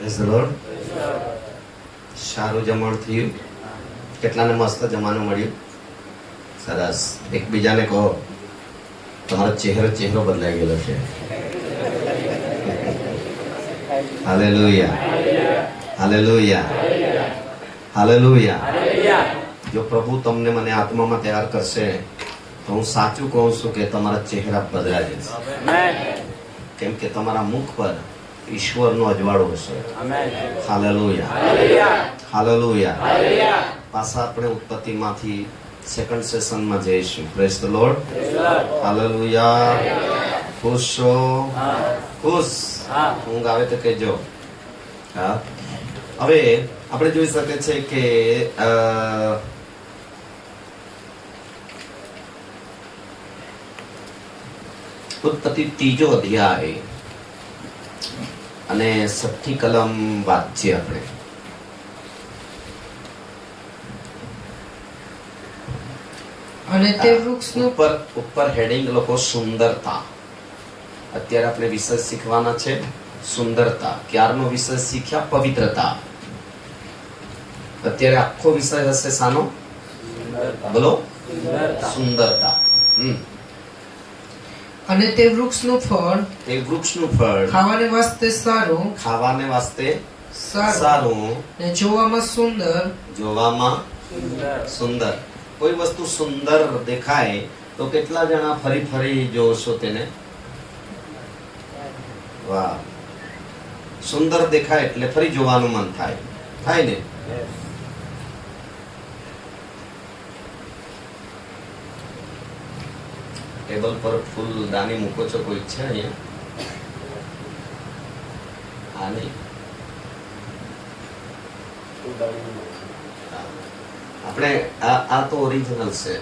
Praise the lord. સારું જમણ થયું? કેટલાને મસ્ત જમવાનું મળ્યું? સરસ. એકબીજાને કહો તમારો ચહેરો બદલાઈ ગયેલો છે. Hallelujah, hallelujah, hallelujah. જો પ્રભુ તમને મને આત્મામાં તૈયાર કરશે તો હું સાચું કહું છું કે તમારા ચહેરા બદલાઈ જશે. કેમ કે તમારા મુખ પર ઈશ્વરનો અજવાળો હશે. Hallelujah, hallelujah. પાછા આપણે ઉત્પત્તિમાંથી સેકન્ડ સેશનમાં જઈશું. Praise the lord. હાલેલુયા. ખુશ છો? ખુશ? ઊંઘ આવે તો કહેજો. હા, હવે આપણે જોઈ શકીએ છીએ કે ઉત્પત્તિ 3 અધ્યાય અને 6 કલમ વાંચીએ આપણે. અને તે વૃક્ષનું ઉપર હેડિંગ લોકો સુંદરતા. અત્યારે આપણે વિષય શીખવાના છે સુંદરતા. ક્યારનો વિષય શીખ્યા? પવિત્રતા. અત્યારે આખો વિષય હશે શાનો? બોલો, સુંદરતા. અને તે વૃક્ષનું ફળ, તે વૃક્ષનું ફળ ખાવાને વાસ્તે સારું, ખાવાને વાસ્તે સારું સારું, ને જોવામાં સુંદર, જોવામાં સુંદર. કોઈ વસ્તુ સુંદર દેખાય તો કેટલા જણા ફરી ફરી જોશો તેને? વાહ. સુંદર દેખાય એટલે ફરી જોવાનું મન થાય. થાય ને? ટેબલ પર ફૂલદાની મૂકો છો? કોઈ છે અહીંયા? હા, નહીં. આપણે આ તો ઓરિજિનલ છે.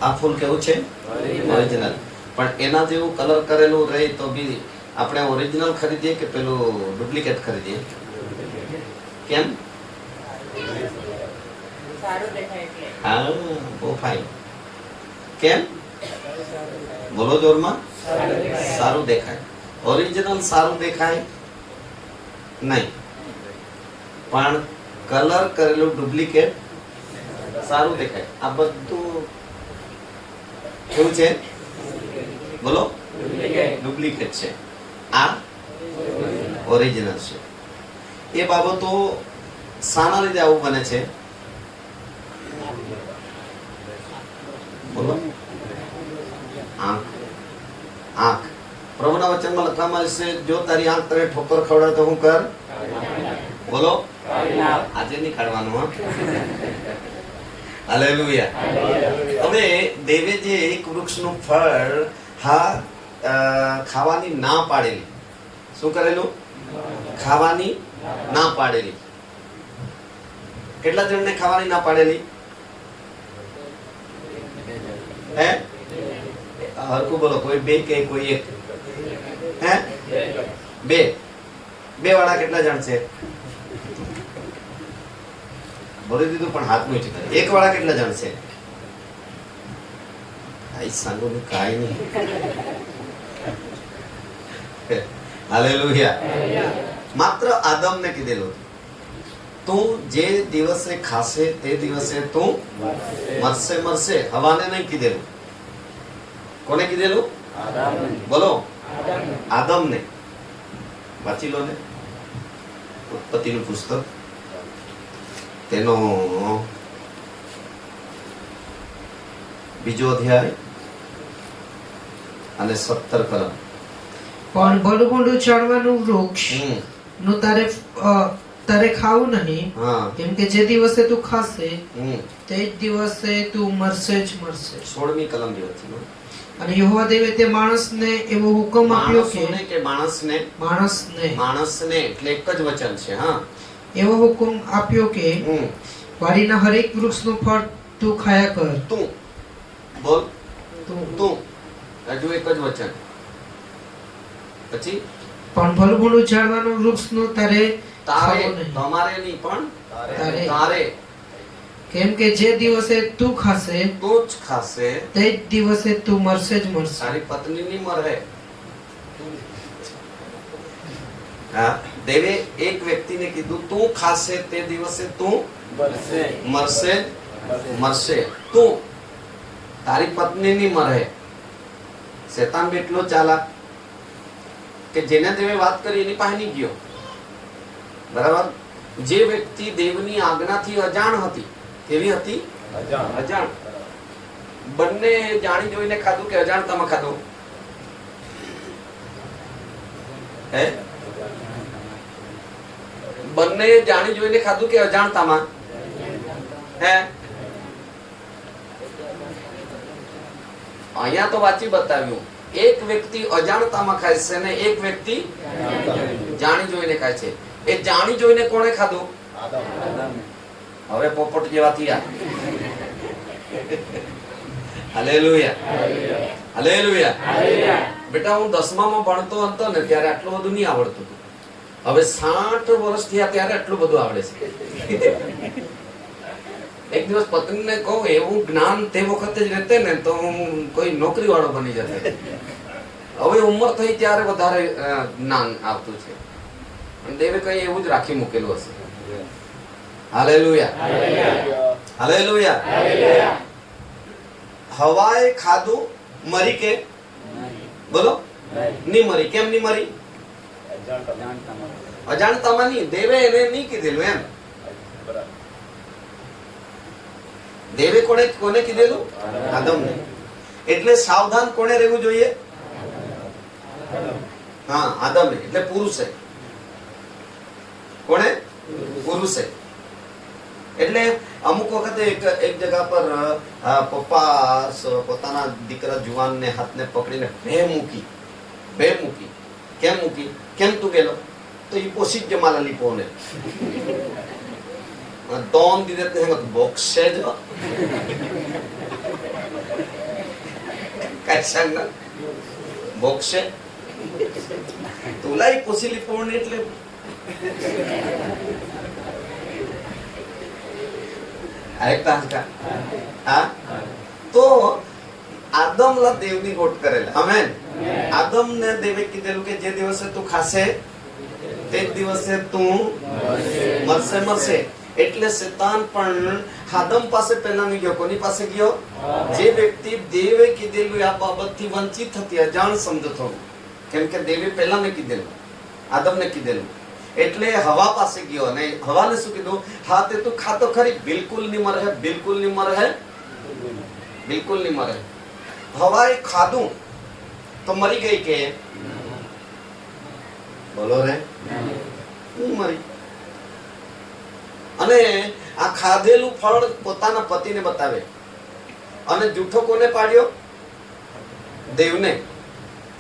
આ ફૂલ કેવું છે? ઓરિજિનલ. પણ એના જેવું કલર કરેલું રહે તો બી આપણે ઓરિજિનલ ખરીદીએ કે પેલું ડુપ્લિકેટ ખરીદીએ? કેમ? હા, બહુ ફાઇન. કેમ? બોલો જોરમાં. સારું દેખાય. ઓરિજિનલ સારું દેખાય નહીં, પણ કલર કરેલું ડુપ્લિકેટ સારું દેખાય. આ બધું કેવું છે? બોલો, ડુપ્લિકેટ છે. આ ઓરિજિનલ છે. એ બાબતો શાના લીધે આવું બને છે? બોલો. આંખ. આંખ. પ્રભુના વચનમાં લખવામાં છે, જો તારી આંખ તને ઠોકર ખવડાવે તો હું કર? બોલો. આજે નહીં કાઢવાનું. હા, હાલેલુયા. હવે દેવે જે એક વૃક્ષનું ફળ ખાવાની ના પાડેલી. શું કરેલું? ખાવાની ના પાડેલી. કેટલા જણને ખાવાની ના પાડેલી? હે? હરકું બોલો. કોઈ બે કે કોઈ એક? હે? બે. બે વાળા કેટલા જણ છે? બોલી દીધું પણ હાથ મીઠી કરે. એક વાળા કેટલા જણ છે? આઈ સાંગો ને કાઈ નહીં. હાલેલુયા. માત્ર આદમને કીધેલું, તું જે દિવસે ખાશે તે દિવસે તું મરશે. મરશે હવાને નહીં કીધેલું. કોને કીધેલું? બોલો. આદમને. વાંચી લો ને ઉત્પત્તિનું પુસ્તક, તેનો 2 અધ્યાય અને 17 કલમ. પણ ભલું મોટું ઝાડવાનું વૃક્ષ નું તારે ખાવું નહીં, કેમ કે જે દિવસે તું ખાશે તે જ દિવસે તું મરશે જ મરશે. 16મી કલમ જેવી. અને યહોવા દેવે તે માણસને એવો હુકમ આપ્યો કે માણસને એટલે એક જ વચન છે. હા, એવો હુકમ આપ્યો કે વાડીના હરેક વૃક્ષનું ફળ તું ખાયા કર. તું બોલ. તું હજુ એક જ વચન. પછી પણ ભલું મોટું ઝાડવાનું વૃક્ષનું તારે ખાવું નહીં. તમારે નહીં પણ તારે. કેમ કે જે દિવસે તું ખાશે તું જ ખાશે તે જ દિવસે તું મરશે જ મરશે. તારી પત્ની નહીં મરે. હા, દેવે એક વ્યક્તિને કીધું તું ખાશે તે દિવસે તું મરશે મરશે. તું, તારી પત્ની ની મરે. શેતાન એટલો ચાલાક કે જેને દેવે વાત કરી એની પાસે નહીં ગયો. બરાબર. જે વ્યક્તિ દેવની આજ્ઞાથી અજાણ હતી, કેવી હતી? અજાણ. બંને જાણી જોઈને ખાધું કે અજાણતામાં ખાધું? હે, બંને જાણી જોઈને ખાધું કે અજાણતામાં? હે, અહીંયા તો વાંચી બતાવ્યું, એક વ્યક્તિ અજાણતામાં ખાય છે ને એક વ્યક્તિ જાણી જોઈને ખાય છે. એ જાણી જોઈને કોણે ખાધું? હવે પોપટ જેવા થયા. Hallelujah, hallelujah. બેટા, હું 10મામાં ભણતો હતો ને ત્યારે આટલું બધું નહીં આવડતું હતું. હવે 60 વર્ષ થયા ત્યારે આટલું બધું આવડે છે. એક દિવસ પત્નીને કહું એવું જ્ઞાન તે વખતે જ રહેતે ને તો હું કોઈ નોકરી વાળો બની જતે. હવે ઉંમર થઈ ત્યારે વધારે જ્ઞાન આવતું છે. દેવે કઈ એવું જ રાખી મૂકેલું હશે. Hallelujah, hallelujah. હવાએ ખાધું, મરી કે? બોલો, નહીં મરી. કેમ નહીં મરી? અજાણતામાં નહીં. દેવે એને નહીં કીધેલું એમ. દેવે કોને કીધેલું? આદમને. એટલે સાવધાન કોને રહેવું જોઈએ? હા, આદમે. એટલે પુરુષે. કોણે? પુરુષે. એટલે અમુક વખતે એક જગા પર પપ્પા પોતાના દીકરા જુવાનને હાથને પકડીને બે મૂકી. કેમ મૂકી? કેમ તું ગેલો? તો એ પોસી જ માલા લીપોને दोन दिन बॉक्से जो काय सांगणार बॉक्से तुलाही पोसिली पोळणे એટલે ऐकता का हा तो આદમલા દેવની ગોઠ કરેલા આમેન આદમને દેવે કીધેલું કે જે દિવસે તું ખાશે તે દિવસે તું મરશે એટલે શેતાન પણ આદમ પાસે પહેલા નહીં ગયો કોની પાસે ગયો જે વ્યક્તિ દેવે કીધેલું આ બાબતથી વંચિત હતી અજાણ સમજતો કેમ કે દેવે પહેલા ને કીધેલું આદમને કીધેલું એટલે હવા પાસે ગયો અને હવાને શું કીધું હા તે તું ખાતો ખરી બિલકુલ નહીં મરે બિલકુલ નહીં મરે હવાએ ખાધું તો મરી ગઈ કે બોલો રે હું મરી અને આ ખાધેલું ફળ પોતાના પતિને બતાવે અને જૂઠો કોને પાડ્યો દેવને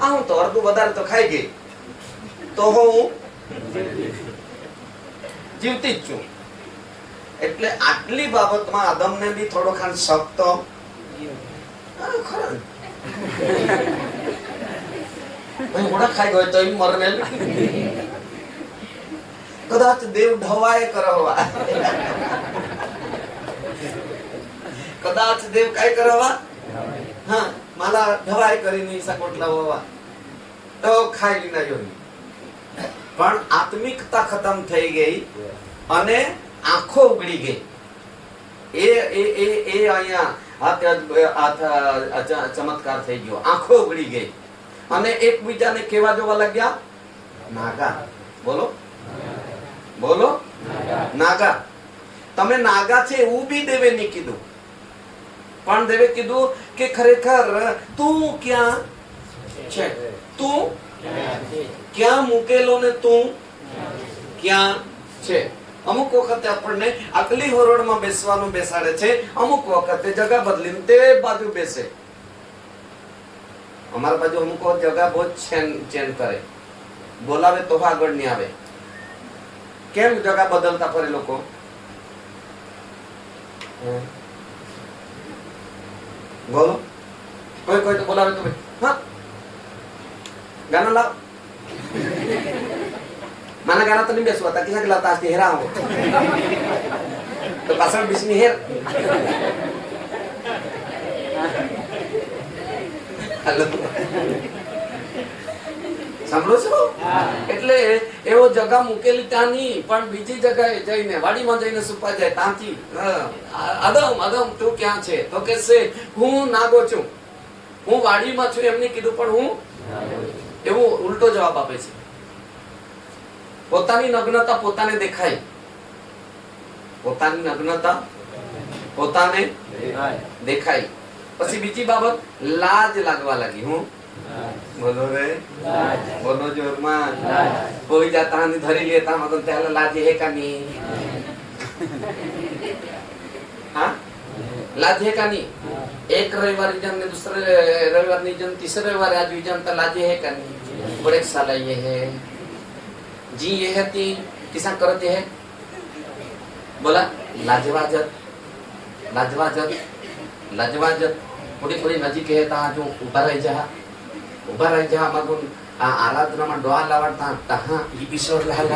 આ હું તો અડધું વધારે તો ખાઈ ગઈ તો હું જીવતી જ છું એટલે આટલી બાબતમાં આદમને બી થોડો ખાન શક તો ખરા મોડા ખાઈ ગયો તો મરને કદાચ દેવ ઢવાય કરવા કદાચ દેવ કાય કરવા હા માલા ઢવાય કરીને સકોટલા હોવા તો ખાઈ લીના જોઈ પણ આત્મિકતા ખતમ થઈ ગઈ અને આંખો ઉગડી ગઈ એ અહીંયા ચમત્કાર થઈ ગયો આંખો ઉગડી ગઈ અને એકબીજાને કેવા જોવા લાગ્યા નાગા બોલો બોલો નાગા તમે નાગા છે એવું બી દેવે નહીં કીધું પણ દેવે કીધું કે ખરેખર તું ક્યાં છે તું ક્યાં મૂકેલો ને તું ક્યાં છે અમુક વખતે આપણને આગલી હરોળમાં બેસવાનું બેસાડે છે અમુક વખતે જગા બદલીને તે બાજુ બેસે અમારા બાજુ અમુક જગા બહુ ચેન કરે બોલાવે તો આગળ નહીં આવે કેમ જગા બદલતા ફરે લોકો બોલો કોઈ કોઈ તો બોલાવે તો હા ગાના લાવ માના ગાના તો નહીં બેસવા તા કિસા લાવતા આજથી હેરા આવો તો પાછળ બીસની હેર સાંભળો છો? એટલે એવો જગા મૂકેલી ત્યાં નહીં, પણ બીજી જગ્યાએ જઈને વાડીમાં જઈને સુપા જાય ત્યાંથી અદમ અદમ તું ક્યાં છે? તો કે છે હું નાગો છું, હું વાડીમાં છું એમને કીધું, પણ હું એવું ઉલટો જવાબ આપે છે. પોતાની નગ્નતા પોતાને દેખાય, પોતાની નગ્નતા પોતાને દેખાય. પછી બીજી બાબત, લાજ લાગવા લાગી. હું બોલો રે, બોલો જોરમાં. કોઈ જાતા ધરી લેતા મગન त्याला लाज है का नहीं? हाँ, लाज है का नहीं? एक रविवार जन ने दूसरे रविवार नहीं जन तीसरे रविवार आज भी जनता लाज है का नहीं? बड़े साला ये है जी, ये है ती किसान करते है. बोला लाजवाजत लाजवाजत लाजवाजत. थोड़ी थोड़ी नजीक है ता जो उभा रही जा मागून आराधनाમાં ડોહા લાવડતા તહા ઈ કિશોર લાલ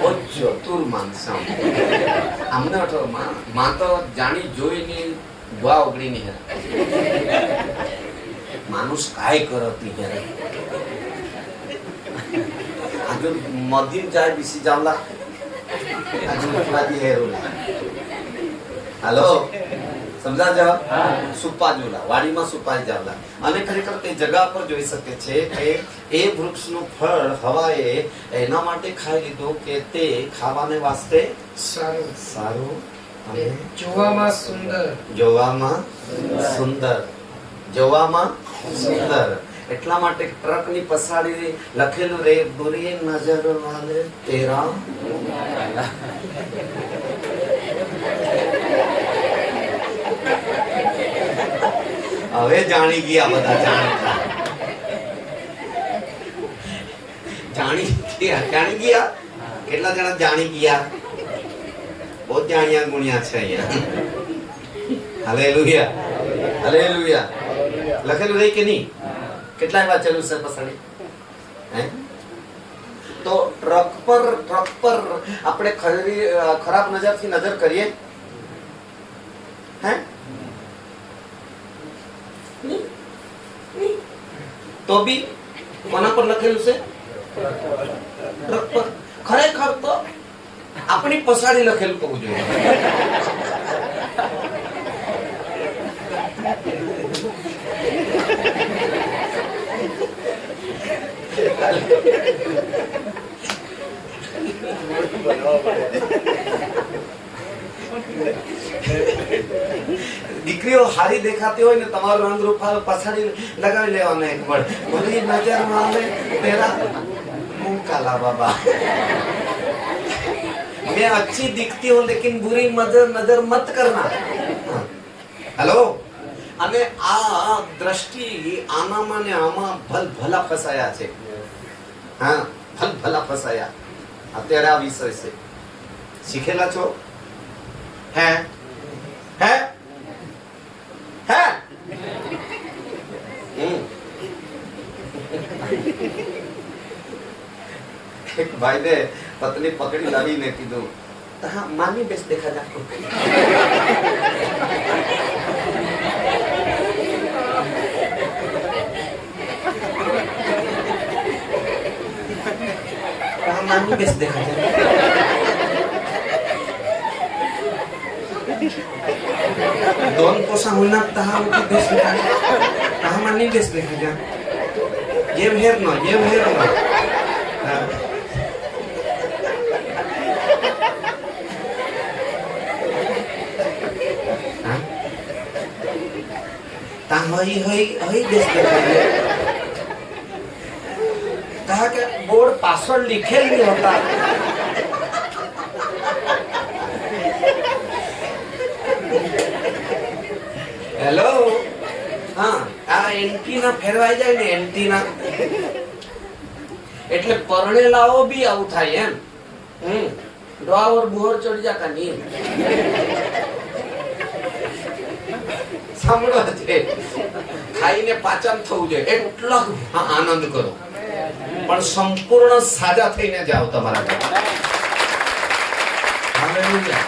ઓ ચતુર માણસ. અમને તો માં તો જાણી જોઈને ડોહા ઓગળીની હે માણસ કાય કરતી હે. આજુ મધીન જાય બીસી જાવલા આજુ ઉઠવાતી હે રોલા. હાલો સમજા જાવ? સુપા જોલા, વાડીમાં સુપાઈ જાવલા. અને ખરેખર તે જગા પર જોઈ શકે છે કે એ વૃક્ષનું ફળ હવાએ એના માટે ખાઈ લીધું કે તે ખાવાને વાસ્તે સારું સારું અને જોવામાં સુંદર, જોવામાં સુંદર, જોવામાં સુંદર. એટલા માટે ટ્રકની પછાડી લખેલું રે, બુરી નજર વાલે તેરા. હવે જાણી ગયા બધા, જાણી ગયા. કેટલા જણા જાણી ગયા? બહુ જાણ્યા ગુણ્યા છે અહીંયા. Hallelujah, hallelujah. લખેલું રહી કે નહીં? કેટલા વાંચેલું છે પછાડી? તો ટ્રક પર આપણે ખરાબ નજરથી નજર કરીએ હે તો બી કોના પર લખેલું છે? ટ્રક પર. ખરેખર તો આપણી પછાડી લખેલું હોવું જોઈએ. દીકરીઓ હારી દેખાતી હોય ને તમારું રંગ રૂપ પછાડી લગાવી લેવાનો એક વાર. બધી નજર મારે તેરા मुंह काला बाबा. मैं अच्छी दिखती हूँ लेकिन बुरी नजर मत करना. हेलो. અને આ દ્રષ્ટિ આનામાં ને આમાં ભલભલા ફસાયા છે. હા, ભલભલા ફસાયા. અત્યારે આ વિષય છે. શીખેલા છો? હે હે હે એક ભાઈ ને પત્ની પકડી લાવીને કીધું, હા માની બેસ દેખા જાકો. मानी बेस देखा जाए. दोन पोसा होणार तहा उठी बेस देखा तहा मानी बेस देखा जाए. ये भेर ना ता हई बेस देखा जाए. कहा कि बोर्ड पासवर्ड लिखे नहीं होता. हेलो. हाँ, आ एंटीना फेरवाई जाए ने एंटीना એટલે પરણેલાઓ બી આવું થાય એમ. ડોર બોર ચડી જાતા નહીં. સાંભળો છે, ખાઈને પાચન થવું જોઈએ એટલો આનંદ કરો, પણ સંપૂર્ણ સાજા થઈને જાઓ તમારા ઘરે. Hallelujah,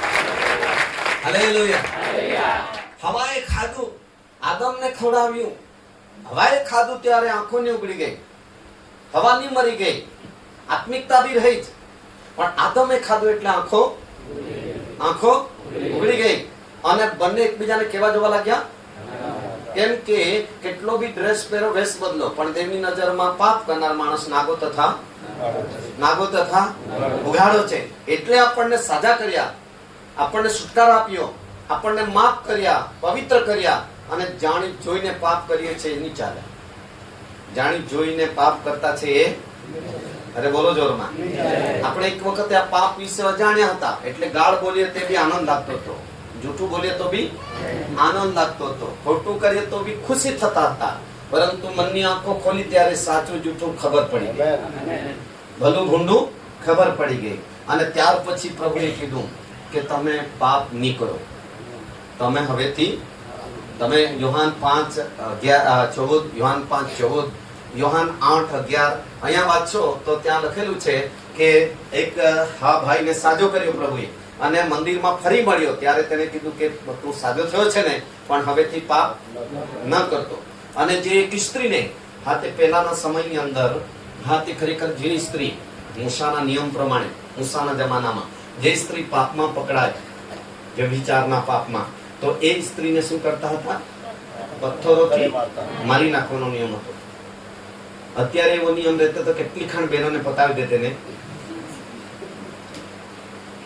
hallelujah. હવાએ ખાધું, આદમને ખવડાવ્યું, હવાએ ખાધું ત્યારે આંખો ની ઉગડી ગઈ, હવાની મરી ગઈ, આત્મિકતા બી રહી જ, પણ આદમે ખાધું એટલે આંખો ઉગડી ગઈ અને બંને એકબીજાને કેવા જોવા લાગ્યા? કેમ કે કેટલો બી ડ્રેસ પહેરો, વેશ બદલો, પણ દેવની નજરમાં પાપ કરનાર માણસ નાગો તથા ઉઘાડો છે. એટલે આપણને સાજા કર્યા, આપણને છુટકારો આપ્યો, આપણને માફ કર્યા, પવિત્ર કર્યા, અને જાણી જોઈને પાપ કરીએ છે એની ચાલે. જાણી જોઈને પાપ કરતા છે એ, અરે બોલો જોરમાં. આપણે એક વખતે આ પાપ વિશે અજાણ્યા હતા, એટલે ગાળ બોલીએ તે બી આનંદ લાગતો હતો, જૂઠું બોલીએ તો બી આનંદ લાગતો હતો, ખોટું કરીએ તો બી ખુશી થતા હતા. પરંતુ મનની આંખો ખોલી ત્યારે સાચું જૂઠું ખબર પડી ગઈ, ભલું ભૂંડું ખબર પડી ગઈ. અને ત્યાર પછી પ્રભુએ કીધું કે તમે પાપ નહીં કરો. તમે હવેથી યોહાન 5:14, યોહાન 5:14, યોહાન 8:11 અહીંયા વાંચશો તો ત્યાં લખેલું છે કે એક ભાઈને સાજો કર્યો પ્રભુએ, અને મંદિરમાં ફરી મળ્યો ત્યારે તેને કીધું કે તું સાજો થયો છે ને, પણ હવેથી પાપ ન કરતો. અને જે એક સ્ત્રીને તે પહેલાના સમયની અંદર તે ખરેખર જે સ્ત્રી મૂસાના નિયમ પ્રમાણે, મૂસાના જમાનામાં જે સ્ત્રી પાપમાં પકડાય, જે વિચારના પાપમાં, તો એ સ્ત્રીને શું કરતા હતા? પથ્થરોથી મારી નાખવાનો નિયમ હતો. અત્યારે એવો નિયમ રહેતો હતો, કેટલી ખણ બહેનોને પતાવી દેતે ને,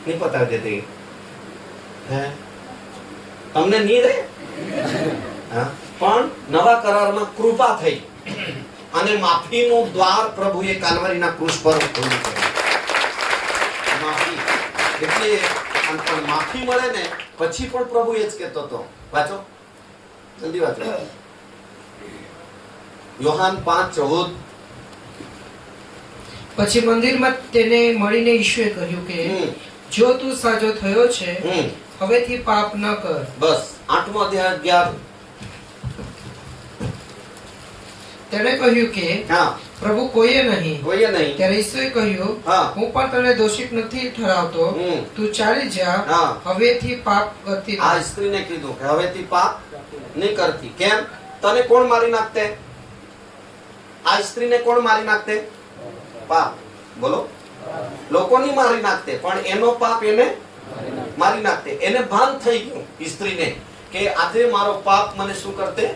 નહીં પતાવી દેતે, તમને નહીં રહે. પણ નવા કરારમાં કૃપા થઈ અને માફીનું દ્વાર પ્રભુએ કાલવારીના ક્રુસ પર ખોલ્યું છે. માફી એટલે પણ માફી મળે ને પછી પણ પ્રભુ એ જ કહેતો હતો. વાંચો, જલ્દી વાંચો. યોહાન 5:14. પછી મંદિરમાં તેને મળીને ઈશ્વરે કહ્યું કે જો તું સાજો થયો છે, હવેથી પાપ ન કર. બસ 8મો અધ્યાય 11. તેણે કહ્યું કે પ્રભુ કોઈએ નહીં. ત્યારે ઈશ્વરે કહ્યું, હું પણ તને દોષિત નથી ઠરાવતો, તું ચાલી જા, હવેથી પાપ કરતી. આ સ્ત્રીને કીધું કે હવેથી પાપ નહીં કરતી. કેમ? તને કોણ મારી નાખતે? આ સ્ત્રીને કોણ મારી નાખતે? પાપ. બોલો, લોકો નહીં મારી નાખતે, પણ એનો પાપ એને મારી નાખતે. એને ભાન થઈ ગયું સ્ત્રીને કે આજે મારો પાપ મને શું કરતે?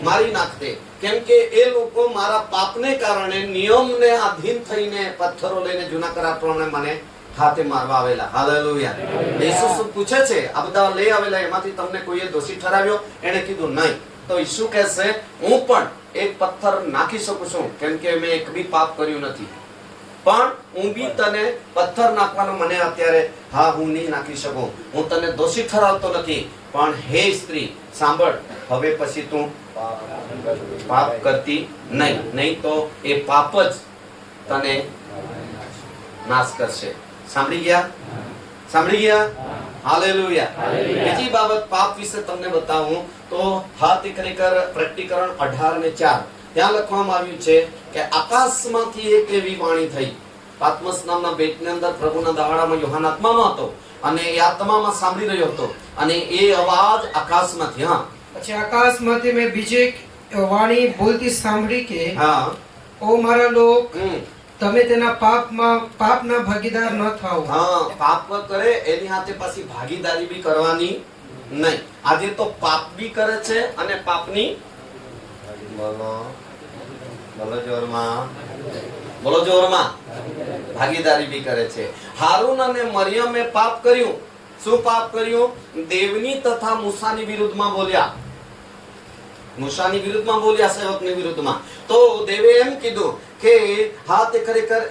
મારી નાખતે. કેમ કે એ લોકો મારા પાપને કારણે નિયમને આધીન થઈને પથ્થરો લઈને જૂના કરાર પ્રમાણે મને હાથે મારવા આવેલા. હાલેલુયા. ઈસુ શું પૂછે છે? આ બધા લઈ આવેલા એમાંથી તમને કોઈએ દોષી ઠરાવ્યો? એને કીધું નહીં. તો ઈસુ કહેશે, હું પણ એક પથ્થર નાખી શકું છું, કેમ કે મેં એક બી પાપ કર્યું નથી, પણ હું બી તને પથ્થર નાખવાનો મને અત્યારે હું નહીં નાખી શકું. હું તને દોષી ઠરાવતો નથી, પણ હે સ્ત્રી સાંભળ, હવે પછી તું પાપ કરતી નહીં તો એ પાપ જ તને નાશ કરશે. સાંભળી ગયા? હાલેલુયા. બીજી બાબત પાપ વિશે તમને બતાવું તો તે ખરેખર પ્રકટીકરણ 18:4 ત્યાં લખવામાં આવ્યું છે કે આકાશમાંથી એક એવી વાણી થઈ. પાત્મસ નામના બેટની અંદર પ્રભુના દહાડામાં યોહાન આત્મામાં હતો અને એ આત્મામાં સાંભળી રહ્યો હતો, અને એ અવાજ આકાશમાંથી. પછી આકાશમાંથી મેં બીજી એક વાણી બોલતી સાંભળી કે ઓ મારા લોક, તમે તેના પાપના ભાગીદાર ન થાઓ. પાપ કરે એની સાથે પાછી ભાગીદારી બી કરવાની નહીં. આજે તો પાપ બી કરે છે અને પાપની બોલો જોરમાં ભાગીદારી બી કરે છે. હારૂન અને મરિયમે પાપ કર્યું. શું પાપ કર્યું? દેવની તથા મૂસાની વિરુદ્ધમાં બોલ્યા. મૂસાની વિરુદ્ધમાં બોલ્યા, સેવકની વિરુદ્ધમાં. તો દેવે એમ કીધું કે તે ખરેખર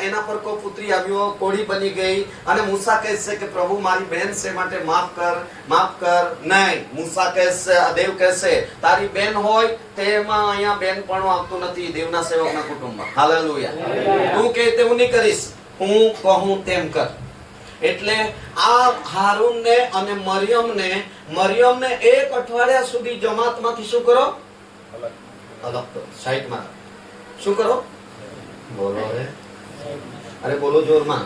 એના પર કોઈ પુત્રી આવ્યો, કોળી બની ગઈ, અને મૂસા કહે છે કે પ્રભુ મારી બેન છે માટે માફ કર. નહીં, મૂસા કહેશે, દેવ કહેશે તારી બેન હોય તેમાં અહીંયા બેન પણ આવતું નથી દેવના સેવકના કુટુંબમાં. હાલેલુયા. તું કહે તેવું નહીં કરીશ, હું કહું તેમ કર. એટલે આ હારૂનને અને મરિયમને 1 અઠવાડિયા સુધી જમાતમાંથી શું કરો? અલગ કરો, સાઈડમાં. શું કરો? બોલો રે. અરે બોલો જોરમાં.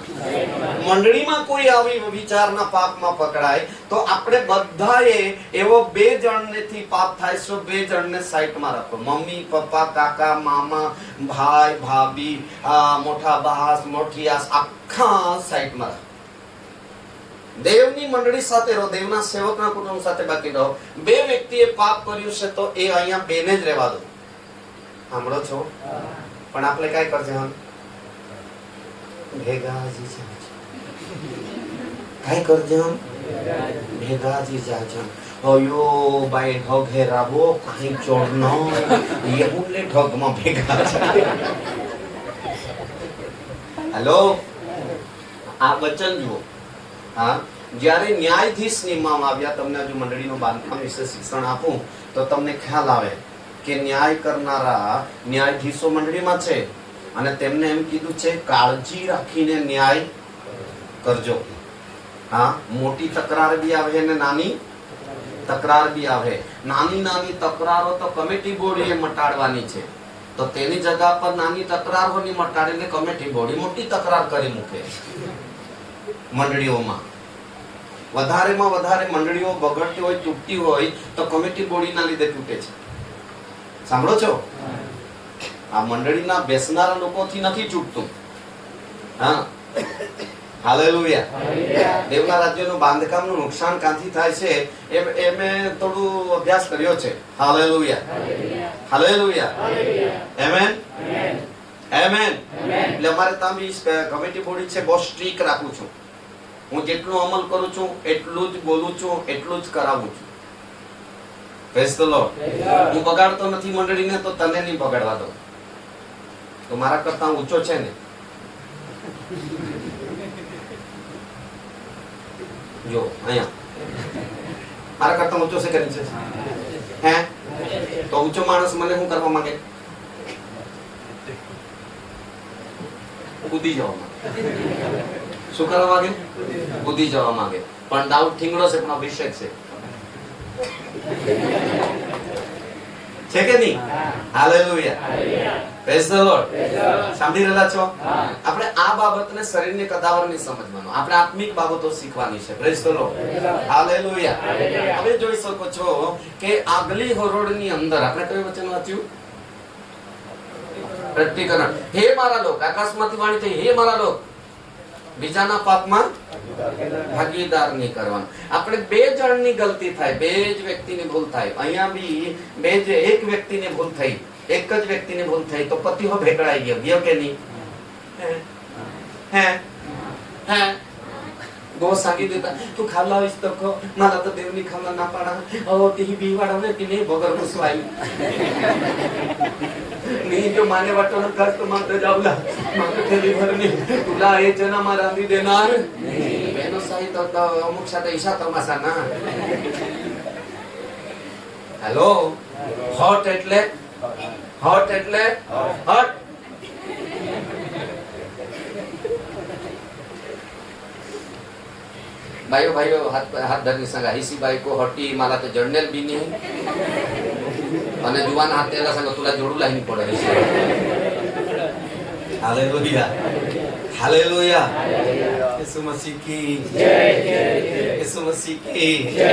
મંડળીમાં કોઈ આવી વિચારના પાપમાં પકડાય તો આપણે બધાએ એવો 2 જણનેથી પાપ થાય છે. 2 જણને સાઈડમાં રાખો. મમ્મી પપ્પા કાકા મામા ભાઈ ભાભી મોટા બાસ મોટી આસ આખા સાઈડમાં રાખો. દેવની મંડળી સાથે રહો, દેવના સેવકના કુટુંબ સાથે બાકી રહો. 2 વ્યક્તિએ પાપ કર્યું છે તો એ અહીંયા 2 ને જ રહેવા દો. સાંભળો છો? પણ આપણે કઈ કરજે ભેગાજી કઈ કરજે ભેગાજી જાજે અયો બાઈ ઢગ હેરાબો કઈ ચોરનો એ ઉલે ઢગમાં ભેગા છે. હેલો, આ વચન જુઓ. હા, જ્યારે ન્યાયાધીશ નિમવામાં આવ્યા, તમને હજુ મંડળીનું બાંધકામ વિશે શિક્ષણ આપું તો તમને ખ્યાલ આવે કે ન્યાય કરનારા ન્યાયાધીશો મંડળીમાં છે અને તેમને એમ કીધું છે કાળજી રાખીને ન્યાય કરજો. હા, મોટી તકરાર બી આવે ને નાની તકરાર બી આવે. નાની નાની તકરારો તો કમિટી બોડીએ મટાડવાની છે, તો તેની જગ્યા પર નાની તકરારોની મટાડીને કમિટી બોડી મોટી તકરાર કરી મૂકે. મંડળીઓમાં વધારેમાં વધારે મંડળીઓ બગડતી હોય તૂટતી હોય તો કમિટી બોડીના લીધે તૂટે છે. સાંભળો છો? આ મંડળીના બેસનારા લોકોથી નથી છૂટતું. હા, હાલેલુયા. દેવના રાજ્યનું બાંધકામનું નુકસાન ક્યાંથી થાય છે એ મેં થોડું અભ્યાસ કર્યો છે. Hallelujah, hallelujah, amen, amen. એટલે અમારે ત્યાં બી કમિટી બોડી છે, બહુ સ્ટ્રીક રાખું છું. હું જેટલું અમલ કરું છું એટલું જ બોલું છું, એટલું જ કરાવું છું. Praise the lord. હું બગાડતો નથી મંડળીને તો તને નહીં બગાડવા દઉં. તો મારા કરતા ઊંચો છે ને? જો અહીંયા મારા કરતા ઊંચો છે કે નીચે છે? હે? તો ઊંચો માણસ મને શું કરવા માંગે? કૂદી જવા માંગે. શું કરવા માંગે? કૂદી જવા માંગે. પણ દાઉદ ઠીંગડો છે પણ અભિષેક છે. છે કે નહીં? Hallelujah, praise the lord. સાંભળી રહ્યા છો? આપણે આ બાબતને શરીરની કદાવરની સમજવાનું, આપણે આત્મિક બાબતો શીખવાની છે. Praise the lord, hallelujah. હવે જોઈ શકો છો કે આગલી હરોળની અંદર આપણે કયું વચન વાંચ્યું? પ્રતિકરણ. હે મારા લોક, આકાશમાંથી વાણી થઈ, હે મારા લોક, બીજાના પાપમાં ભાગીદાર નહીં કરવાનું. આપણે 2 જણની ગલતી થાય, 2 જ વ્યક્તિની ભૂલ થાય. અહીંયા બી એક વ્યક્તિની ભૂલ થઈ, એક જ વ્યક્તિની ભૂલ થઈ તો પતિ હો ભેગડાઈ ગયો કે નહીં? હે હે ગો સાગી દેતા તું ખાલા આવીશ તો કહો, મારા તો દેવની ખાલા ના પાડા. હવે તી બી વાળા કે નહીં વગર મુસવાઈ नहीं जो माने वाटो न कर तो माते जावला माते थेली भरनी तुला ए जना मा रांधी देणार नहीं बेनो सही तो अमुक साथे ईशा तमाशा ना. हेलो, हॉट એટલે हॉट भाइयों भाइयों हाथ धरनी संगा हिसी बाई को हटी माला तो जर्नल भी नहीं અને જુવાન હાથેલા સંગ તુલા જોડું લાઈન પડે છે. Hallelujah, hallelujah. યીશુ મસીહ કી જય, યીશુ મસીહ કી જય.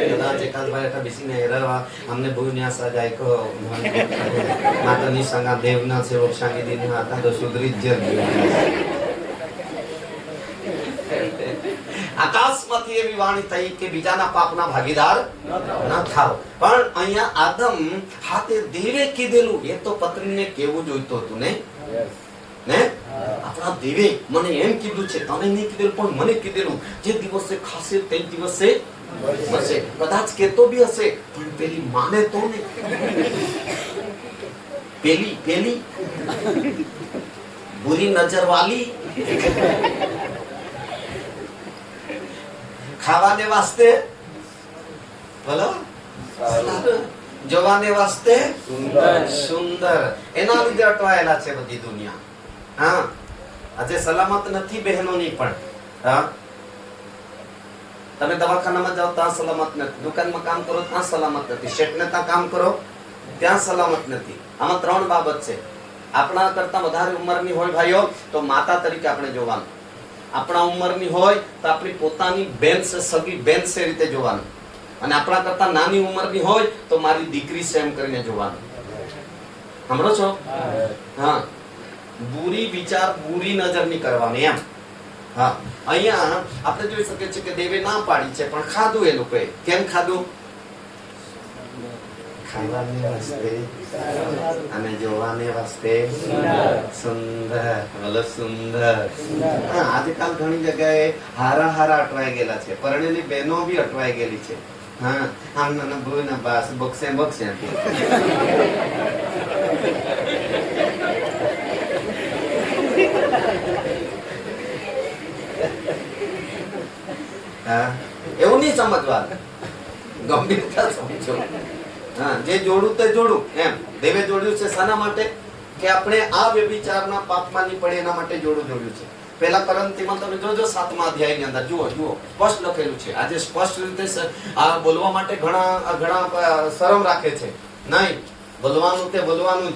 કદાચ એકાદ ભાઈ હતા બેસીને હેરવા અમને ભૂન્યા સજાય કહો માતાની સંગા દેવના સેવક સાંગી દીને હતા તો સુધરી જ આકાશમાંથી એવી વાણી થઈ કે બીજાના પાપના ભાગીદાર ન થાઓ. પણ અહીંયા આદમ હાથે દેવે કીધેલું એ તો પત્નીને કેવું જોઈતું હતું ને? આપણા દેવે મને એમ કીધું છે, તને નહીં કીધેલું પણ મને કીધેલું, જે દિવસે ખાશે તે દિવસે મરશે. કદાચ કેતો બી હશે પણ પેલી માને તો ને પેલી બુરી નજર વાલી ખાવાને વાસ્તે બોલો જોવાને વાસ્તે સુંદર. એના લીધે અટવાયેલા છે બધી દુનિયા. હા, આજે સલામત નથી બહેનોની પણ. હા, તમે દવાખાનામાં જાઓ ત્યાં સલામત નથી, દુકાનમાં કામ કરો ત્યાં સલામત નથી, શેઠને ત્યાં કામ કરો ત્યાં સલામત નથી. આમાં 3 બાબત છે. આપણા કરતા વધારે ઉંમરની હોય ભાઈઓ તો માતા તરીકે આપણે જોવાનું. આપણા ઉંમરની હોય તો આપણી પોતાની બેન છે, સગી બેન છે રીતે જોવાનું. અને આપણા કરતા નાની ઉંમરની હોય તો મારી દીકરી છે એમ કરીને જોવાનું. સાંભળો છો? હા, બુરી વિચાર, બુરી નજર ની કરવાની એમ. હા, અહીંયા આપણે જોઈ શકીએ છીએ કે દેવે ના પાડી છે, પણ ખાધું એ લોકોએ. કેમ ખાધું? ખાવાની વાસ્તે અને જોવાને વાસ્તે સુંદર. બોલો સુંદર. હા, આજકાલ ઘણી જગ્યાએ હારા અટવાઈ ગયેલા છે. પરણેલી બહેનો બી અટવાઈ ગયેલી છે. હા, આમ નાના ભૂ ના બાસ બક્ષે એવું નહીં સમજવાનું, ગંભીરતા સમજો. હા, જે જોડું તે જોડું એમ. દેવે જોડ્યું છે શાના માટે? કે આપણે આ વ્યભિચારના પાપમાં નહીં પડે એના માટે જોડ્યું છે. પહેલા કરંથીમાં તમે જોજો 7મા અધ્યાયની અંદર જુઓ સ્પષ્ટ લખેલું છે. આજે સ્પષ્ટ રીતે આ બોલવા માટે ઘણા શરમ રાખે છે. નહીં, બોલવાનું તે બોલવાનું.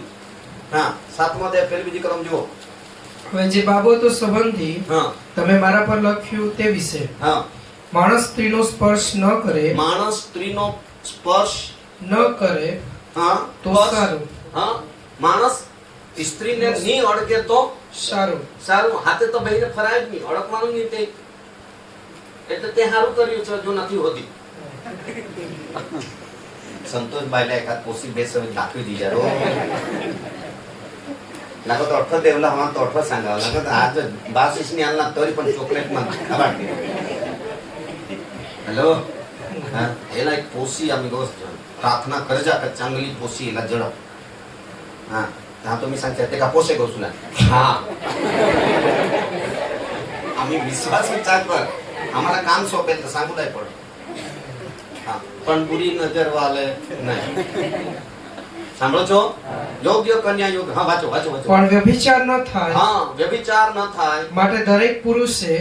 હા, 7મા અધ્યાય પહેલી બીજી કલમ જુઓ. હવે જે બાબતો સંબંધી તમે મારા પર લખ્યું તે વિશે. હા, માણસ સ્ત્રીનો સ્પર્શ ન કરે. માણસ સ્ત્રીનો સ્પર્શ ન કરે હા તો સારું. હા, માણસ સ્ત્રીને નહીં અડકે તો સારું. હાથે તો બહીને ફરાય જ નહીં, અડકવાનું નહીં. તે એટલે તે સારું કર્યું છે જો નથી હોતી. સંતોષભાઈ એકાદ પોસી બે સમય દાખવી દીધા લાગો તો 8 દેવલા હવા તો 8 सांगावं लागत. आज 22 ની હાલના તોરી પણ ચોકલેટ માં ખાવાડી. હેલો, હા, એલા એક પોસી आम्ही रोज प्रार्थना करजा का चांगली पोसी एला जडप. हा, ता तुम्ही सांगता ते का पोसे गोसुला. हा, आम्ही विश्वास विचार कर आम्हाला काम सोपेल तर सांगू नाही पड. हा, पण बुरी नजर वाले नाही. સાંભળો છો? યોગ્ય કન્યા યોગ. હા, વાંચો. પણ વ્યભિચાર ન થાય. હા, વ્યભિચાર ન થાય માટે દરેક પુરુષે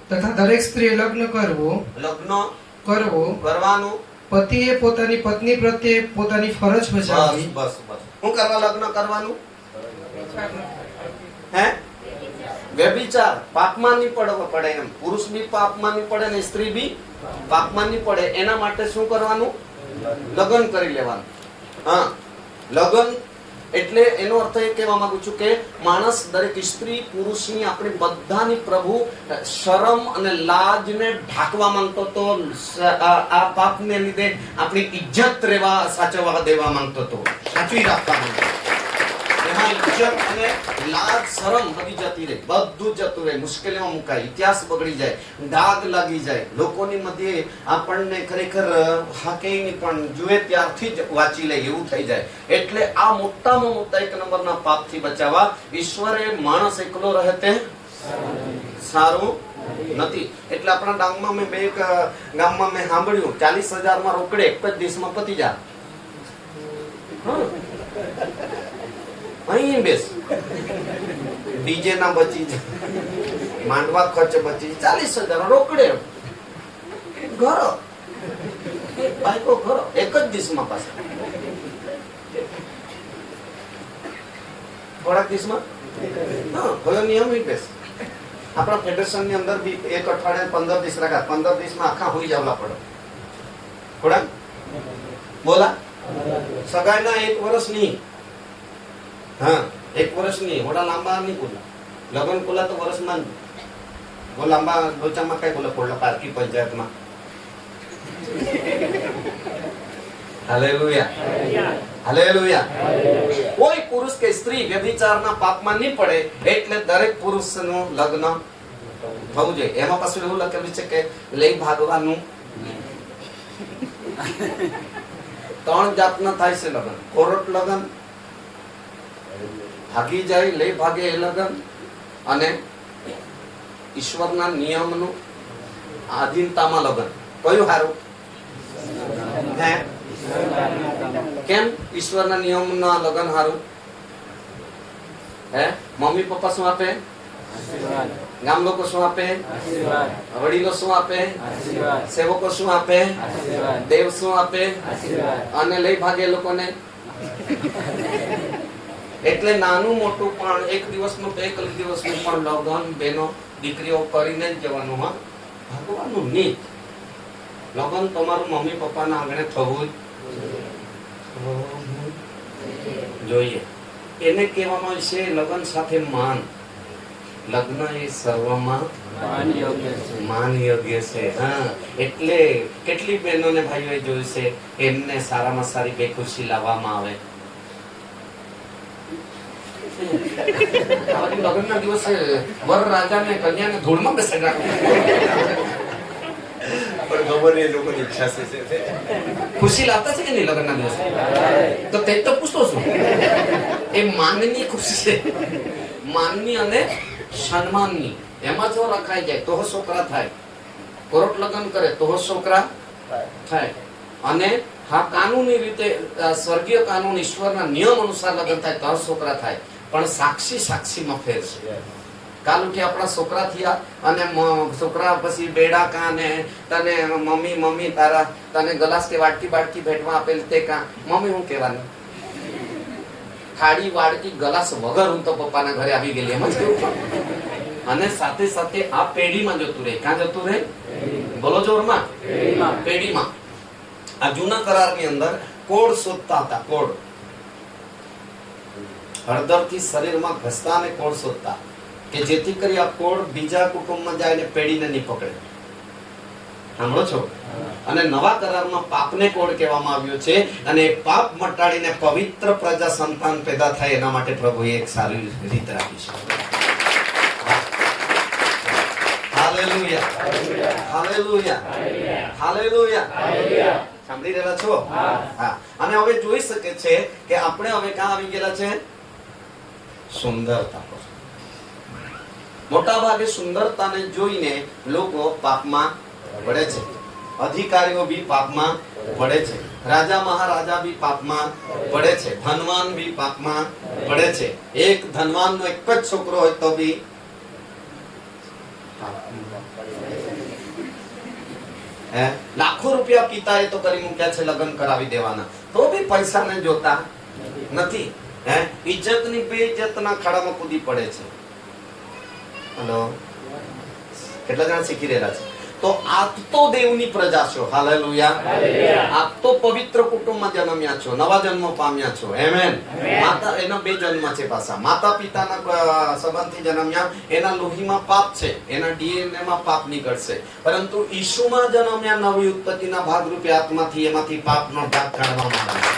તથા દરેક સ્ત્રીએ લગ્ન કરવાનું. પતિએ પોતાની પત્ની પ્રત્યે પોતાની ફરજ બજાવવી. બસ. હું કરવા લગ્ન કરવાનું? હે, વ્યભિચાર પાપમાં નહીં પડે એમ. પુરુષ બી પાપમાં નહીં પડે ને સ્ત્રી બી પાપમાં નહીં પડે એના માટે શું કરવાનું? લગ્ન કરી લેવાનું. હા, લગ્ન એટલે એનો અર્થ એ કહેવા માંગુ છું કે માણસ, દરેક સ્ત્રી પુરુષની, આપણી બધાની પ્રભુ શરમ અને લાજને ઢાંકવા માંગતો તો. આ પાપને લીધે આપણી ઇજ્જત સાચવવા દેવા માંગતો તો, સાચવી રાખવા માંગતો. એમાં ઇજ્જત અને લાજ, શરમ બધી જતી રહે, બધું જતું રહે, મુશ્કેલીમાં મુકાય, ઇતિહાસ બગડી જાય, દાગ લાગી જાય, લોકોની મધ્યે આપણને ખરેખર હાકે નહીં પણ જુએ ત્યારથી જ વાંચી લે એવું થઈ જાય. એટલે આ મોટામાં મોટા 1 નંબરના પાપથી બચાવવા ઈશ્વરે માણસ એકલો રહે તે સારું નથી. એટલે આપણા ગામમાં મેં ગામમાં મેં સાંભળ્યું 40,000 માં રોકડે એક જ દિવસમાં પતી જાય. અહીં બેસ, ડીજે ના બચી જાય, માંડવા ખર્ચ બચી 40,000 રોકડે ઘર બાઈકો ઘર એક જ દિવસમાં પાછા. થોડાક દિવસમાં હવે નિયમ બેસ. આપણા ફેડરેશન ની અંદર બી 1 અઠવાડિયે 15 દિવસ રાખા. 15 દિવસમાં આખા હોઈ જવા પડે. થોડાક બોલા સગાઈના 1 વર્ષ નહીં. હા, 1 વર્ષ નહીં. મોટા લાંબા નહીં બોલા. લગ્ન કોલા તો વર્ષમાં वो लांबा लोचाમાં કઈ બોલે પોળલા પારકી પંચાયતમાં. Hallelujah, hallelujah. કોઈ પુરુષ કે સ્ત્રી વ્યભિચારના પાપમાં નહીં પડે એટલે દરેક પુરુષનું લગ્ન થવું જોઈએ. એમાં પાછું એવું લખેલું છે કે લઈ ભાગવાનું 3 જાતના થાય છે લગ્ન. કોરટ લગ્ન, ભાગી જાય લઈ ભાગે એ લગ્ન, અને ઈશ્વરના નિયમનું આધીનતામાં લગ્ન. કયું સારું? હે, કેમ ઈશ્વરના નિયમના લગ્ન સારું? હે, મમ્મી પપ્પા શું આપે? ગામ લોકો શું આપે? વડીલો શું આપે? સેવકો શું આપે? દેવ શું આપે? અને લઈ ભાગે લોકોને એટલે નાનું મોટું પણ એક દિવસનું બે દિવસનું પણ લગ્ન બેનો દીકરીઓ કરીને જ જવાનું. હા, ભગવાનનું નીત લગ્ન તમારું મમ્મી પપ્પાના આંગણે થવું જોઈએ. એને કહેવામાં છે લગ્ન સાથે માન. લગ્ન એ સર્વમાં માન યોગ્ય છે. હા, એટલે કેટલી બહેનોને ભાઈઓએ જોયું છે એમને સારામાં સારી બે ખુશી લાવવામાં આવે. લગ્નના દિવસે વર રાજાને કન્યાને ધૂળમાં બેસાડ્યા. પણ ખબર એ લોકોની ઈચ્છા છે. ખુશી લાવતા છે કે નહીં લગ્નના દિવસે? તો તે તો પૂછતો છું. એ માનની ખુશી છે, માનની અને સન્માનની. એમાં જો રખાઈ જાય તો છોકરા થાય, કોર્ટ લગ્ન કરે તો છોકરા થાય. અને હા, કાનૂની રીતે સ્વર્ગીય કાનૂન ઈશ્વરના નિયમ અનુસાર લગ્ન થાય તો છોકરા થાય. પણ સાક્ષીમાં ફેર છે. કાલ ઉઠી આપણા છોકરા થયા અને છોકરા પછી બેડા કાને તને મમ્મી તારા તને ગલાસ કે વાટકી ભેટમાં આપેલ તે કા મમ્મી હું કહેવાનું? થાળી વાડકી ગલાસ વગર હું તો પપ્પાના ઘરે આવી ગયેલી એમ જ કેવું. અને સાથે સાથે આ પેઢીમાં જતું રહે. ક્યાં જતું રહે? બોલો જોરમાં. પેઢીમાં. આ જૂના કરારની અંદર કોડ શોધતા હતા. કોડ હળદરથી શરીરમાં ઘસતા અને કોડ શોધતા કે જેથી કરી આ કોડ બીજા કુટુંબમાં જાય અને પેઢીને નહીં પકડે. સાંભળો છો? અને નવા કરારમાં પાપને કોડ કહેવામાં આવ્યો છે. અને પાપ મટાડીને પવિત્ર પ્રજા સંતાન પેદા થાય એના માટે પ્રભુએ એક સારી રીત રાખી છે. Hallelujah, hallelujah, hallelujah. સાંભળી રહ્યા છો? હા. અને હવે જોઈ શકે છે કે આપણે હવે ક્યાં આવી ગયેલા છે? સુંદરતા પર. મોટા ભાગે સુંદરતાને જોઈને લોકો પાપમાં પડે છે. અધિકારીઓ બી પાપમાં પડે છે. રાજા મહારાજા બી પાપમાં પડે છે. ધનવાન બી પાપમાં પડે છે. એક ધનવાનનો એક જ છોકરો હોય તો બી લાખો રૂપિયા પિતાએ તો કરી મૂક્યા છે લગ્ન કરાવી દેવાના, તો બી પૈસાને જોતા નથી. ઇજ્જતની બેઇજ્જતના ખાડામાં કૂદી પડે છે. હેલો, કેટલા જણા શીખી રહેલા છે? તો આપ તો દેવની પ્રજા છો. હાલેલુયા. આપ તો પવિત્ર કુટુંબમાં જન્મ્યા છો, નવા જન્મ પામ્યા છો. આમેન. માતા એના બે જન્મ છે પાછા. માતા પિતાના સંબંધથી જન્મ્યા, એના લોહીમાં પાપ છે, એના ડીએનએ માં પાપ નીકળશે. પરંતુ ઈસુમાં જન્મ્યા, નવી ઉત્પત્તિના ભાગરૂપે આત્માથી એમાંથી પાપનો ભાગ કાઢવામાં આવે છે.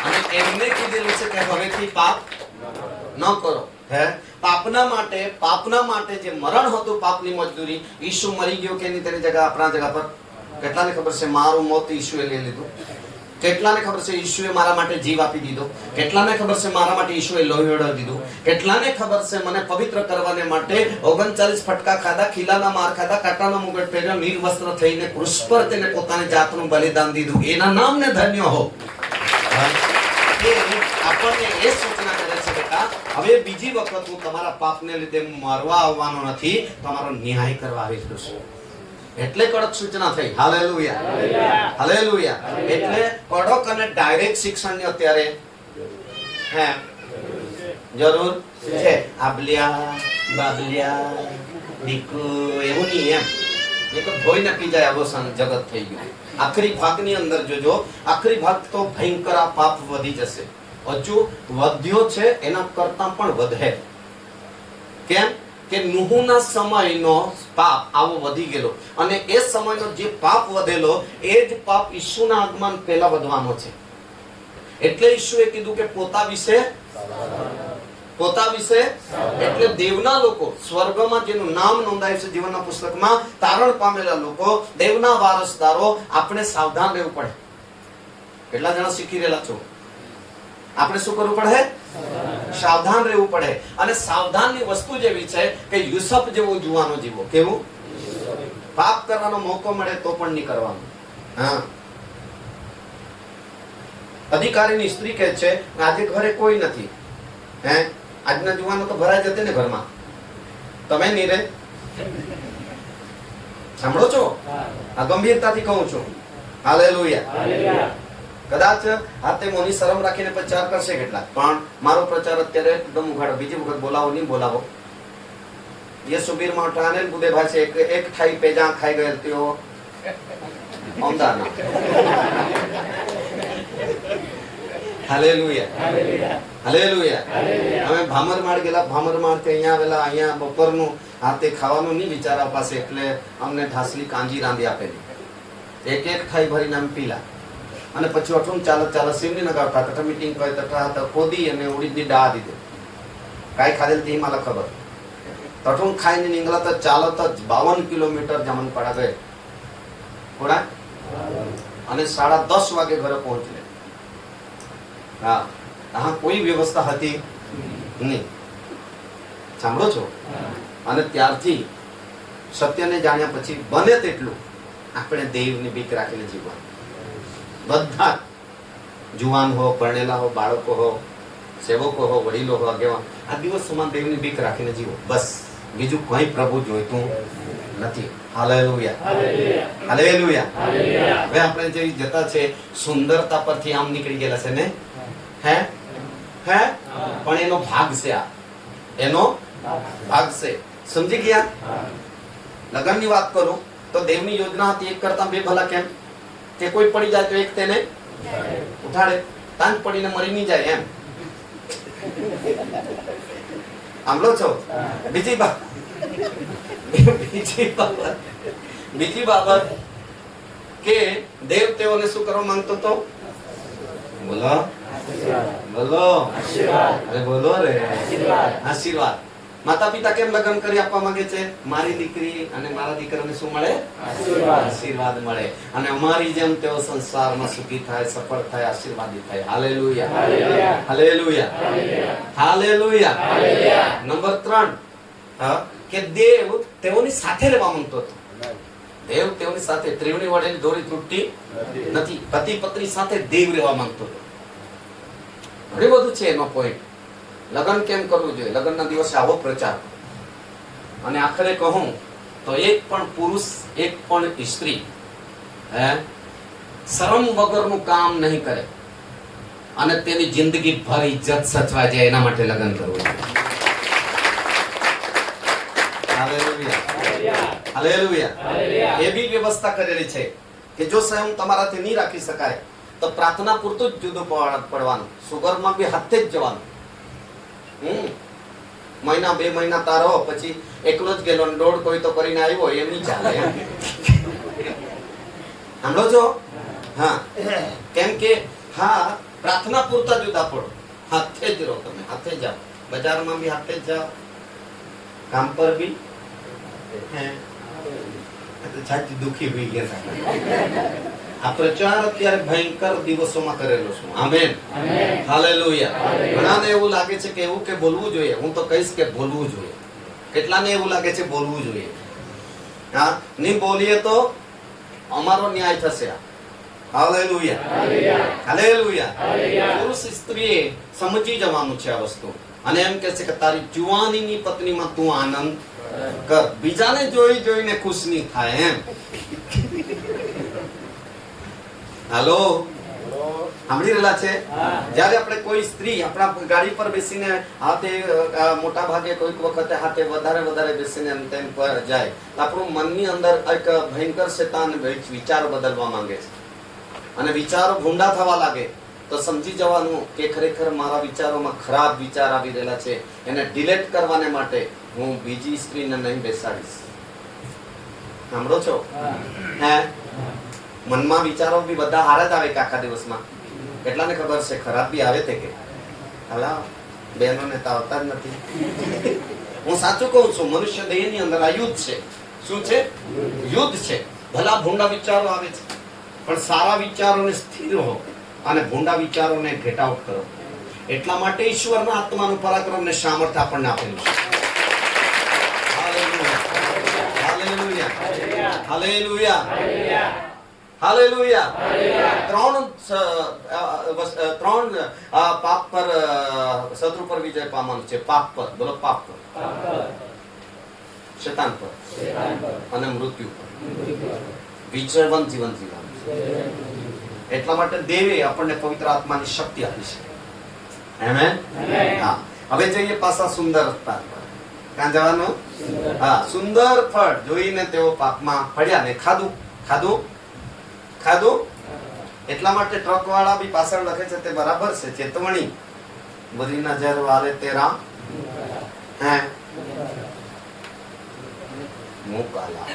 અને એમને કીધેલું છે કે હવેથી પાપ ન કરો. પાપના માટે જે મરણ હતું, પાપની મજદૂરી, ઈસુ મરી ગયો કે નહીં તેની જગ્યા આપણા જગ્યા પર. કેટલાને ખબર છે મારું મોત ઈસુએ લઈ લીધું? કેટલાને ખબર છે ઈસુએ મારા માટે જીવ આપી દીધો? કેટલાને ખબર છે મારા માટે ઈસુએ લોહી વેડવી દીધું? કેટલાને ખબર છે મને પવિત્ર કરવાને માટે 39 ફટકા ખાધા, ખીલાના માર ખાધા, કાંટાનો મુગટ પહેર્યો, નિર્વસ્ત્ર થઈને ક્રુસ પર તેને પોતાની જાતનું બલિદાન દીધું? એના નામને ધન્ય હો. આપણને એ સૂચના કરે છે બેટા, હવે બીજી વખત હું તમારા પાપને લીધે મરવા આવવાનો નથી, તમારો ન્યાય કરવા આવી છું. એટલે કડક સૂચના થઈ. Hallelujah, hallelujah. એટલે કડક અને ડાયરેક્ટ શિક્ષણની અત્યારે જરૂર છે. આબલિયા બાબલિયા દીકુ એવું નહીં. એમ એ તો ધોઈ નાખી જાય આવો જગત થઈ ગયું. આખરી ભાગની અંદર જોજો, આખરી ભાગ તો ભયંકર પાપ વધી જશે. હજુ વધ્યો છે, એના કરતા પણ વધે. કેમ કે નુહના સમયનો પાપ આવો વધી ગયેલો, અને એ સમયનો જે પાપ વધેલો એ જ પાપ ઈસુના આગમન પહેલા વધવાનો છે. એટલે ઈસુએ કીધું કે પોતા વિશે એટલે દેવના લોકો, સ્વર્ગમાં જેનું નામ નોંધાયું છે જીવનના પુસ્તકમાં, તારણ પામેલા લોકો, દેવના વારસદારો, આપણે સાવધાન રહેવું પડે. કેટલા જણા શીખી રહેલા છો? આપણે શું કરવું પડે? સાવધાન રહેવું પડે. અને સાવધાનની વસ્તુ જેવી છે કે યુસુફ જેવો જુવાનો જીવો. કેવું? પાપ કરવાનો મોકો મળે તો પણ નહીં કરવાનું. હા, અધિકારીની સ્ત્રી કહે છે આજે ઘરે કોઈ નથી. આજના જુવાનો તો ભરાઈ જતે ને ઘરમાં. તમે નહીં રે. સાંભળો છો? આ ગંભીરતાથી કહું છું. હાલેલુયા. કદાચ આ તે મોની શરમ રાખીને પ્રચાર કરશે કેટલાક, પણ મારો પ્રચાર અત્યારે એકદમ ઉઘાડો. બીજી વખત બોલાવો નહીં બોલાવો. ये सुबीर में उठाने बुदे भाषे एक खाई पेजा खाई गए त्यो औंदा ना. Hallelujah hallelujah. અમે ભામરમાળ ગયેલા, ભામરમાળથી અહીંયા આવેલા. અહીંયા બપોરનું આ તે ખાવાનું નહીં વિચારા પાસે, એટલે અમને ઢાસલી કાંજી રાંધી આપેલી. એક ખાઈ ભરીને આમ પીલા, અને પછી અઠું ચાલત શિવની નગાવતા તથા મીટિંગ કરી તથા ખોદી અને ઉડીદની દાળ દીધી. કાંઈ ખાધેલ તે મને ખબર. તઠું ખાઈને નીકળા તો ચાલત જ 52 કિલોમીટર જમન પડા ગયે થોડા, અને 10:30 વાગે ઘરે પહોંચલે. હા, હા, કોઈ વ્યવસ્થા હતી નહીં. સાંભળો છો? અને ત્યારથી સત્યને જાણ્યા પછી બને તેટલું આપણે દેવની બીક રાખીને જીવવાનું. બધા જુવાન હો, પરણેલા હો, બાળકો હો, સેવકો હો, વડીલો હો, આગેવાન, આ દિવસોમાં દેવની બીક રાખીને જીવો. બસ, બીજું કોઈ પ્રભુ જોઈતું નથી. Hallelujah hallelujah. હવે આપણે જે જતા છે સુંદરતા પરથી આમ નીકળી ગયેલા છે ને, હે હે પણ એનો ભાગ છે. આ એનો ભાગ છે. સમજી ગયા? લગ્નની વાત કરું તો દેવની યોજના હતી એક કરતા બે ભલા. કેમ કે કોઈ પડી જાય તો એક તેને ઉઠાડે, તાંજ પડીને મરી નહીં જાય એમ. સાંભળો છો? બીજી બાબત કે દેવ તેઓને શું કરવા માંગતો હતો? બોલો બોલો, અરે બોલો રે, આશીર્વાદ. માતા પિતા કેમ લગ્ન કરી આપવા માંગે છે? મારી દીકરી અને મારા દીકરાને શું મળે? આશીર્વાદ મળે. અને અમારી જેમ તેઓ સંસારમાં સુખી થાય, સફળ થાય, આશીર્વાદી થાય. Hallelujah hallelujah hallelujah. નંબર 3 કે દેવ તેઓની સાથે રહેવા માંગતો હતો. દેવ તેઓની સાથે, ત્રિવેણી વડેની દોરી તૂટતી નથી. પતિ પત્ની સાથે દેવ રહેવા માંગતો હતો. ઘણું બધું છે એનો પોઈન્ટ. લગ્ન કેમ કરવું જોઈએ? લગ્નના દિવસે આવો પ્રચાર. અને આખરે કહું તો એક પણ પુરુષ, એક પણ સ્ત્રી શરમ વગરનું કામ નહીં કરે અને તેની જિંદગી ભર ઇજ્જત સચવાય જાય એના માટે લગ્ન કરવું જોઈએ. Hallelujah hallelujah. એવી વ્યવસ્થા કરેલી છે કે જો સ્વયં તમારાથી નહીં રાખી શકાય તો પ્રાર્થના પૂરતું જ જુદું પડવાનું. સુગરમાં બી હાથે જ જવાનું. મહિના 2 મહિના તારો, પછી એકલો જ ગયેલો, દોડ કોઈ તો કરીને આવ્યો, એમ નહીં ચાલે. સાંભળો છો? હા, કેમ કે હા, પ્રાર્થના પૂરતા જુદા પડો. હાથે જ રહો. તમે હાથે જાઓ, બજારમાં બી હાથે જ જાઓ, કામ પર બી. દુખી હોઈ ગયા. આ પ્રચાર અત્યારે ભયંકર દિવસોમાં કરેલો છું. Amen hallelujah. ઘણાને એવું લાગે છે કે એવું કે બોલવું જોઈએ. હું તો કહીશ કે બોલવું જોઈએ. કેટલાને એવું લાગે છે બોલવું જોઈએ. હા, નહીં બોલીએ તો અમારો ન્યાય થશે. Hallelujah hallelujah. પુરુષ સ્ત્રીએ સમજી જવાનું છે આ વસ્તુ. અને એમ કે છે કે તારી જુવાનીની પત્નીમાં તું આનંદ કર, બીજાને જોઈને ખુશ નહીં થાય એમ. હાલો, સાંભળી રહેલા છે? જયારે આપણે કોઈ સ્ત્રી આપણા ગાડી પર બેસીને હાથે, મોટા ભાગે કોઈક વખતે હાથે વધારે બેસીને તેમ પર જાય તો આપણું મનની અંદર એક ભયંકર શેતાન વિચારો બદલવા માંગે છે. અને વિચારો ભૂંડા થવા લાગે તો સમજી જવાનું કે ખરેખર મારા વિચારોમાં ખરાબ વિચાર આવી રહેલા છે. એને ડિલેટ કરવાને માટે હું બીજી સ્ત્રીને નહીં બેસાડીશ. સાંભળો છો? હે, મનમાં વિચારો બી બધા હારા જ આવે કે આખા દિવસમાં. કેટલાને ખબર છે ખરાબ બી આવે તે કે હલા બહેનોને તો આવતા જ નથી. હું સાચું કહું છું, મનુષ્ય દેહની અંદર આ યુદ્ધ છે. શું છે? યુદ્ધ છે. ભલા ભૂંડા વિચારો આવે છે, પણ સારા વિચારોને સ્થિર હો અને ભૂંડા વિચારોને ગેટ આઉટ કરો. એટલા માટે ઈશ્વરના આત્માનું પરાક્રમ ને સામર્થ્ય આપણને આપેલું છે. Hallelujah hallelujah hallelujah. 3 પાપ પર, શત્રુ પર વિજય પામવાનું છે. પાપ પર, બોલો પાપ પર, શેતાન પર અને મૃત્યુ પર વિજયવંત જીવન જીવવાનું. એટલા માટે દેવે આપણને પવિત્ર આત્માની શક્તિ આપી છે. આમેન. હા, હવે જોઈએ પાછા સુંદર પાક પર. ક્યાં જવાનું? હા, સુંદર ફળ જોઈને તેઓ પાકમાં પડ્યા ને ખાધું. એટલા માટે ટ્રક વાળા બી પાછળ લખે છે તે બરાબર છે. ચેતવણી, બરી નજર વાલે તેરા હે મુંહ કાલા.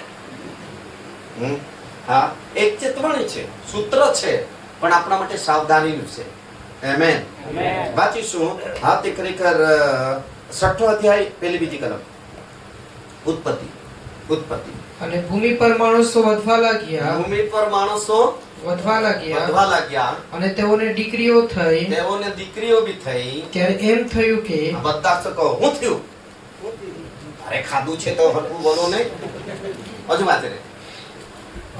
હા, એક ચેતવણી છે, સૂત્ર છે, પણ આપણા માટે સાવધાનીનું છે. આમેન. વાંચીશું. હા, તે ખરેખર 6 અધ્યાય પહેલી બીજી કલમ. ઉત્પત્તિ. અને ભૂમિ પર માણસો વધવા લાગ્યા અને તેઓને દીકરીઓ થઈ. બી થઈ. ત્યારે એમ થયું કે બધા કહો હું થયું? અરે ખાધું છે તો હરખું બોલો નહીં. હજુ વાંચે રે.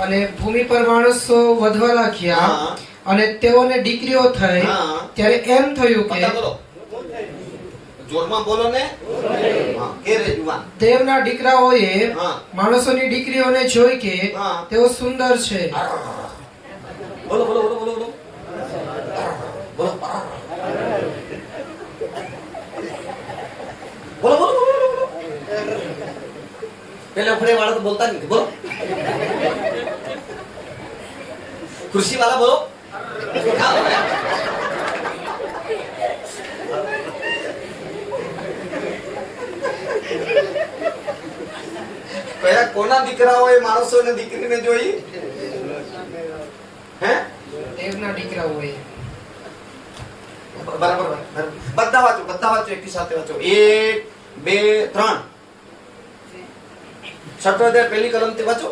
અને ભૂમિ પર માણસો વધવા લાગ્યા હા. અને તેઓને દીકરીઓ થઈ. હા. ત્યારે એમ થયું કે બધા બોલો, જોરમાં બોલો ને. હા, કે રે જુવાન. દેવના દીકરાઓએ હા. માણસોની દીકરીઓને જોઈ કે હા. તેઓ સુંદર છે. બોલો બોલો બોલો બોલો બોલો બોલો બોલો બોલો બોલો. પેલે ઉખડે વાળા તો બોલતા નથી. બોલો. ખુરશી વાળા બોલો. કયા કોના દીકરાઓએ માણસોને દીકરીને જોઈ? હે? દેવના દીકરાઓએ. બરાબર. બધા વાંચો એકી સાથે વાંચો. 1 2 3. 6 અધ્યાય પહેલી કલમ થી વાંચો.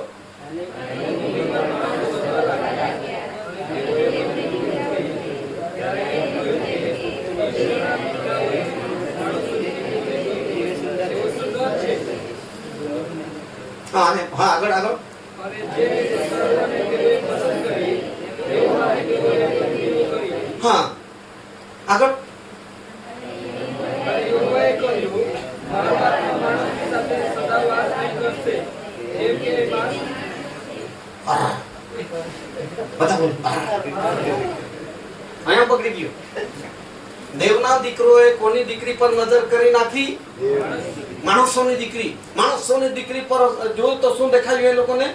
હા, આગળ આગળ. હા, આગળ. બધા બોલ. અહીંયા પકડી ગયો. દેવના દીકરોએ કોની દીકરી પર નજર કરી નાખી? માણસોની દીકરી પર જોયું તો શું દેખાયું એ લોકોને?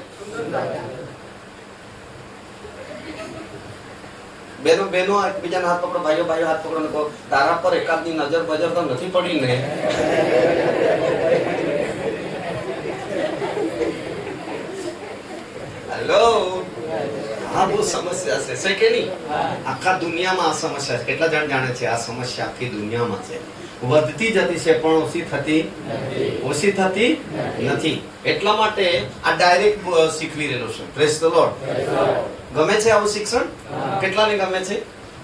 બેનો એકબીજાના હાથ પકડો, ભાઈઓ હાથ પકડો ને કહો તારા પર એકાદની નજર બજર તો નથી પડી ને? હેલો. આ બહુ સમસ્યા છે કે નહીં? આખા દુનિયામાં આ સમસ્યા છે. કેટલા જણ જાણે છે આ સમસ્યા આખી દુનિયામાં છે? વધતી જતી છે પણ ઓછી થતી નથી. એટલા માટે આ ડાયરેક્ટ શીખવી રહેલો છે. Praise the lord. ગમે છે આવું શિક્ષણ? કેટલાને ગમે છે?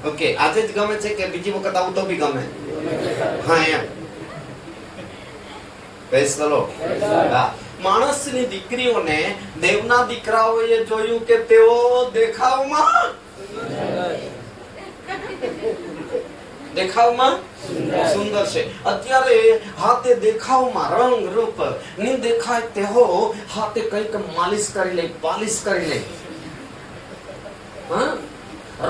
ઓકે, આજે જ ગમે છે કે બીજી વખત આવું તો બી ગમે? હા, એમ. Praise the lord. હા, માણસની દીકરીઓને દેવના દીકરાઓએ જોયું કે તેઓ દેખાવમાં સુંદર છે. અત્યારે હાથે દેખાવમાં રંગ રૂપ ની દેખાય તે હો હાથે કઈક માલિશ કરી લે, પાલિશ કરી લે.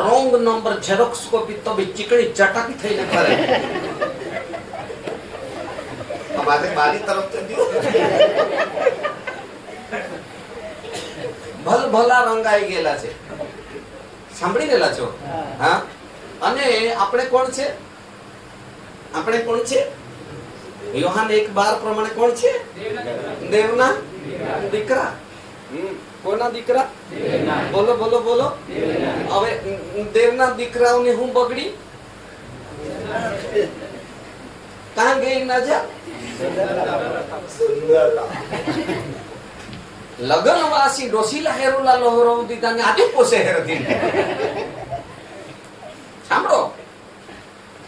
રોંગ નંબર ઝેરોક્સ કોપી તો બી ચીકણી ચટાકી થઈને કરે. અમારે મારી તરફ તો દિયો. ભલા રંગાઈ ગયેલા છે. સાંભળી ગયેલા છો? હા. અને આપણે કોણ છે? યોહાન 1:12 પ્રમાણે કોણ છે? દેવના દીકરા. કોના દીકરા? બોલો બોલો બોલો. હવે દેવના દીકરાઓને હું બગડી? કાં ગઈ નજર? લગનવાસી ડોસીલા હેરુલા લોહરો દીધાને આજે પોસે હેરથી. સાંભળો,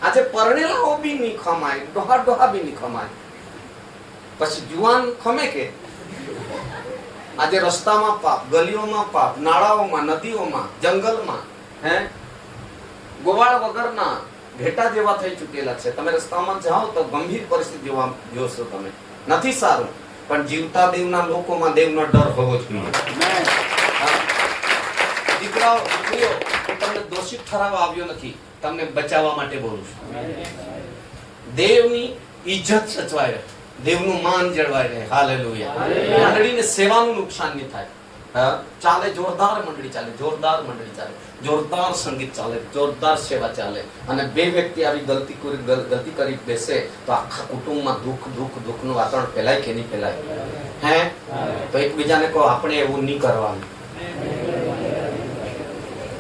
આજે પરણેલાઓ બી નહીં ખમાય, ડોહા બી નહીં ખમાય. પછી જુવાન ખમે કે? આજે રસ્તામાં પાપ, ગલીઓમાં પાપ, નાળાઓમાં, નદીઓમાં, જંગલમાં ગોવાળ વગરના ઘેટા જેવા થઈ ચૂકેલા છે. તમે રસ્તામાં જાઓ તો ગંભીર પરિસ્થિતિ જોશો તમે. નથી સારું, પણ જીવતા દેવના લોકોમાં દેવનો ડર હોવો જોઈએ. દીકરીઓ તમને દોષિત ઠરાવવા આવ્યો નથી, તમને બચાવવા માટે બોલું છું. દેવની ઇજ્જત સચવાય રહે, દેવનું માન જળવાય રહે. હાલેલુયા. મંડળીને સેવાનું નુકસાન નહીં થાય. ચાલે જોરદાર મંડળી ચાલે, જોરદાર મંડળી ચાલે, જોરદાર સંગીત ચાલે, જોરદાર સેવા ચાલે. અને બે વ્યક્તિ આવી ગલતી કરી બેસે તો આખા કુટુંબમાં દુઃખનું વાતાવરણ ફેલાય કે નહીં ફેલાય? હે? તો એકબીજાને કહો આપણે એવું નહીં કરવાનું.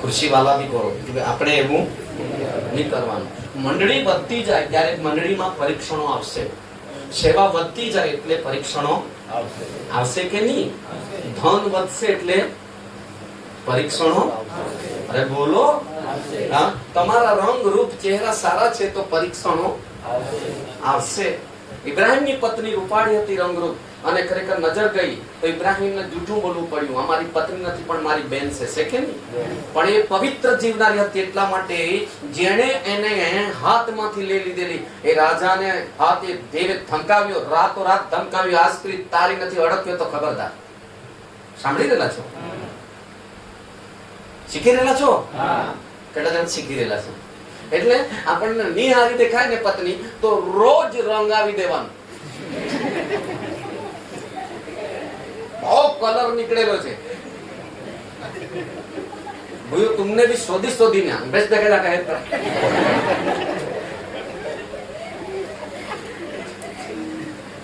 ખુરશી વાલા બી કરો કે આપણે એવું નહીં કરવાનું. મંડળી વધતી જાય ત્યારે મંડળીમાં પરીક્ષણો આવશે. સેવા વધતી જાય એટલે પરીક્ષણો આવશે કે નહીં? ધન વધશે એટલે પરીક્ષણો. અરે બોલો. તમારા રંગ રૂપ ચહેરા સારા છે તો પરીક્ષણો આવશે. ઇબ્રાહીમની પત્ની રૂપાળી હતી, રંગરૂપ, અને ખરેખર નજર ગઈ તો ઇબ્રાહીમને જૂઠું બોલવું પડ્યું, અમારી પત્ની નથી પણ મારી બેન છે કે નહીં? પણ એ પવિત્ર જીવનારી હતી એટલા માટે જેણે એને હાથમાંથી લઈ લીધેલી એ રાજાને હાથ એ દેવે ધમકાવ્યો, રાતોરાત ધમકાવ્યો, આ સ્ત્રી તારી નથી, અડક્યો તો ખબરદાર. સાંભળી રહેલા છો? શીખી રહેલા છો? કેટલા જણ શીખી રહેલા છો? એટલે આપણને નિહારી દેખાય ને પત્ની તો રોજ રંગાવી દેવાનું. બહુ કલર નીકળેલો છે, ભૂયો तुमने भी शोधी ना बेस्ट देखेगा कहे.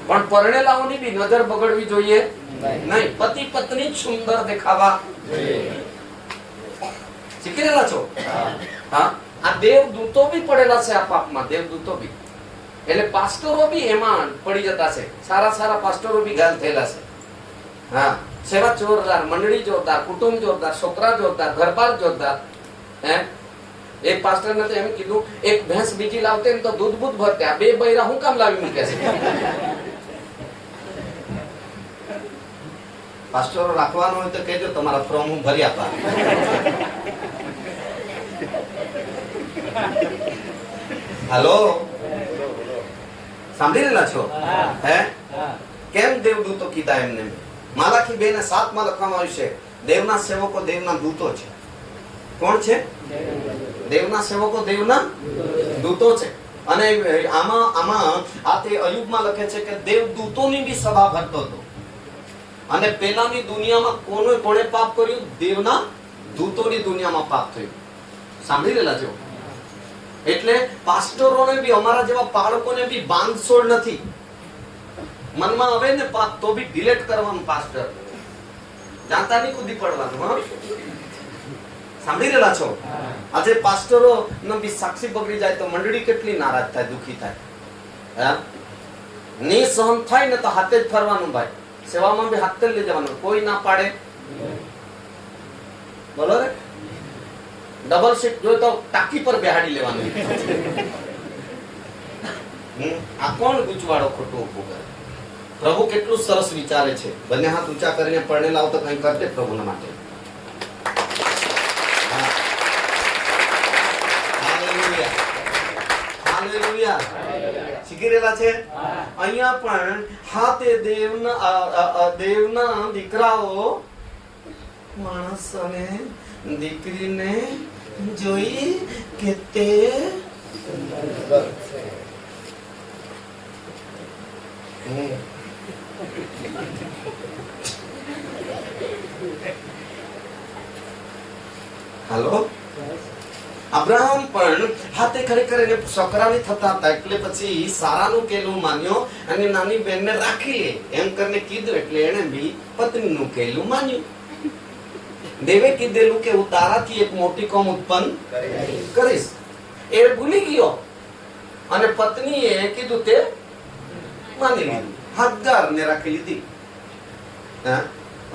પણ પરણેલાઓની બી નજર બગડવી જોઈએ નહીં. પતિ પત્ની સુંદર દેખાવા જોઈએ. શીખી રહેલા છો? હા. આ દેવદૂતો બી પડેલા છે આ પાપમાં, દેવદૂતો બી. એટલે પાસ્ટરો બી એમાં પડી જતા છે. સારા પાસ્ટરો બી ઘાયલ થયેલા છે. હા. સેવા જોરદાર, મંડળી જોરદાર, કુટુંબ જોરદાર, છોકરા જોરદાર, ઘરબાર જોરદાર. હે? એક પાસ્ટર ને તો એમ કીધું એક ભેંસ બીજી લાવતે ને તો દૂધ બૂધ ભરતે, આ બે બૈરા હું કામ લાવી મૂકે છે? પાસ્ટરો રાખવાનો હોય તો કહેજો, તમારા ફોર્મ હું ભરી આપા. હાલો, સાંભળી રહેલા છો? હે? કેમ દેવદૂતો કીધા એમને? માલાખી 2:7 માં લખવામાં આવ્યું છે દેવના સેવકો દેવના દૂતો છે. કોણ છે? દેવના સેવકો દેવના દૂતો છે. અને આમાં આ તે અયુબમાં લખે છે કે દેવદૂતોની બી સભા ભરતો હતો. અને પેલાની દુનિયામાં કોણે પાપ કર્યું? દેવના દૂતોની દુનિયામાં પાપ થયું. સાંભળી રહેલા છો? એટલે પાસ્ટરોને બી, અમારા જેવા બાળકોને બી બાંધછોડ નથી. મનમાં આવે ને પાપ તો બી ડિલીટ કરવાનું. પાસ્ટર જાણતા નહીં કૂદી પડવાનું. સાંભળી રહેલા છો? આજે પાસ્ટરો નો બી સાક્ષી બગડી જાય તો મંડળી કેટલી નારાજ થાય, દુખી થાય. ની સહન થાય ને તો હાથે જ ફરવાનું ભાઈ. સેવામાં બી હાથે જ લઈ જવાનું, કોઈ ના પાડે. બોલો રે. ડબલ સીટ જોઈ તો ટાંકી પર બેહાડી લેવાનું. આ કોણ ગૂંચવાડો ખોટું ઉભું કરે? પ્રભુ કેટલું સરસ વિચારે છે. બંને હાથ ઊંચા કરીને પરણેલા તો કંઈ કરતે પ્રભુના માટે. હાલેલુયા. શીખી રહેલા છે? અહીંયા પણ હાથે દેવના દીકરાઓ માણસ અને દીકરીને જોઈ કે તે હાલો. અબ્રાહમ પણ હાથે ખરેખર એને છોકરાની થતા હતા એટલે પછી સારાનું કેલું માન્યો અને નાની બહેનને રાખી લે એમ કરીને કીધું એટલે એને બી પત્નીનું કેલું માન્યું. દેવે કીધેલું કે હું તારાથી એક મોટી કોમ ઉત્પન્ન કરીશ. એ ભૂલી ગયો અને પત્નીએ કીધું તે માની લીધું. હાગારને રાખી લીધી.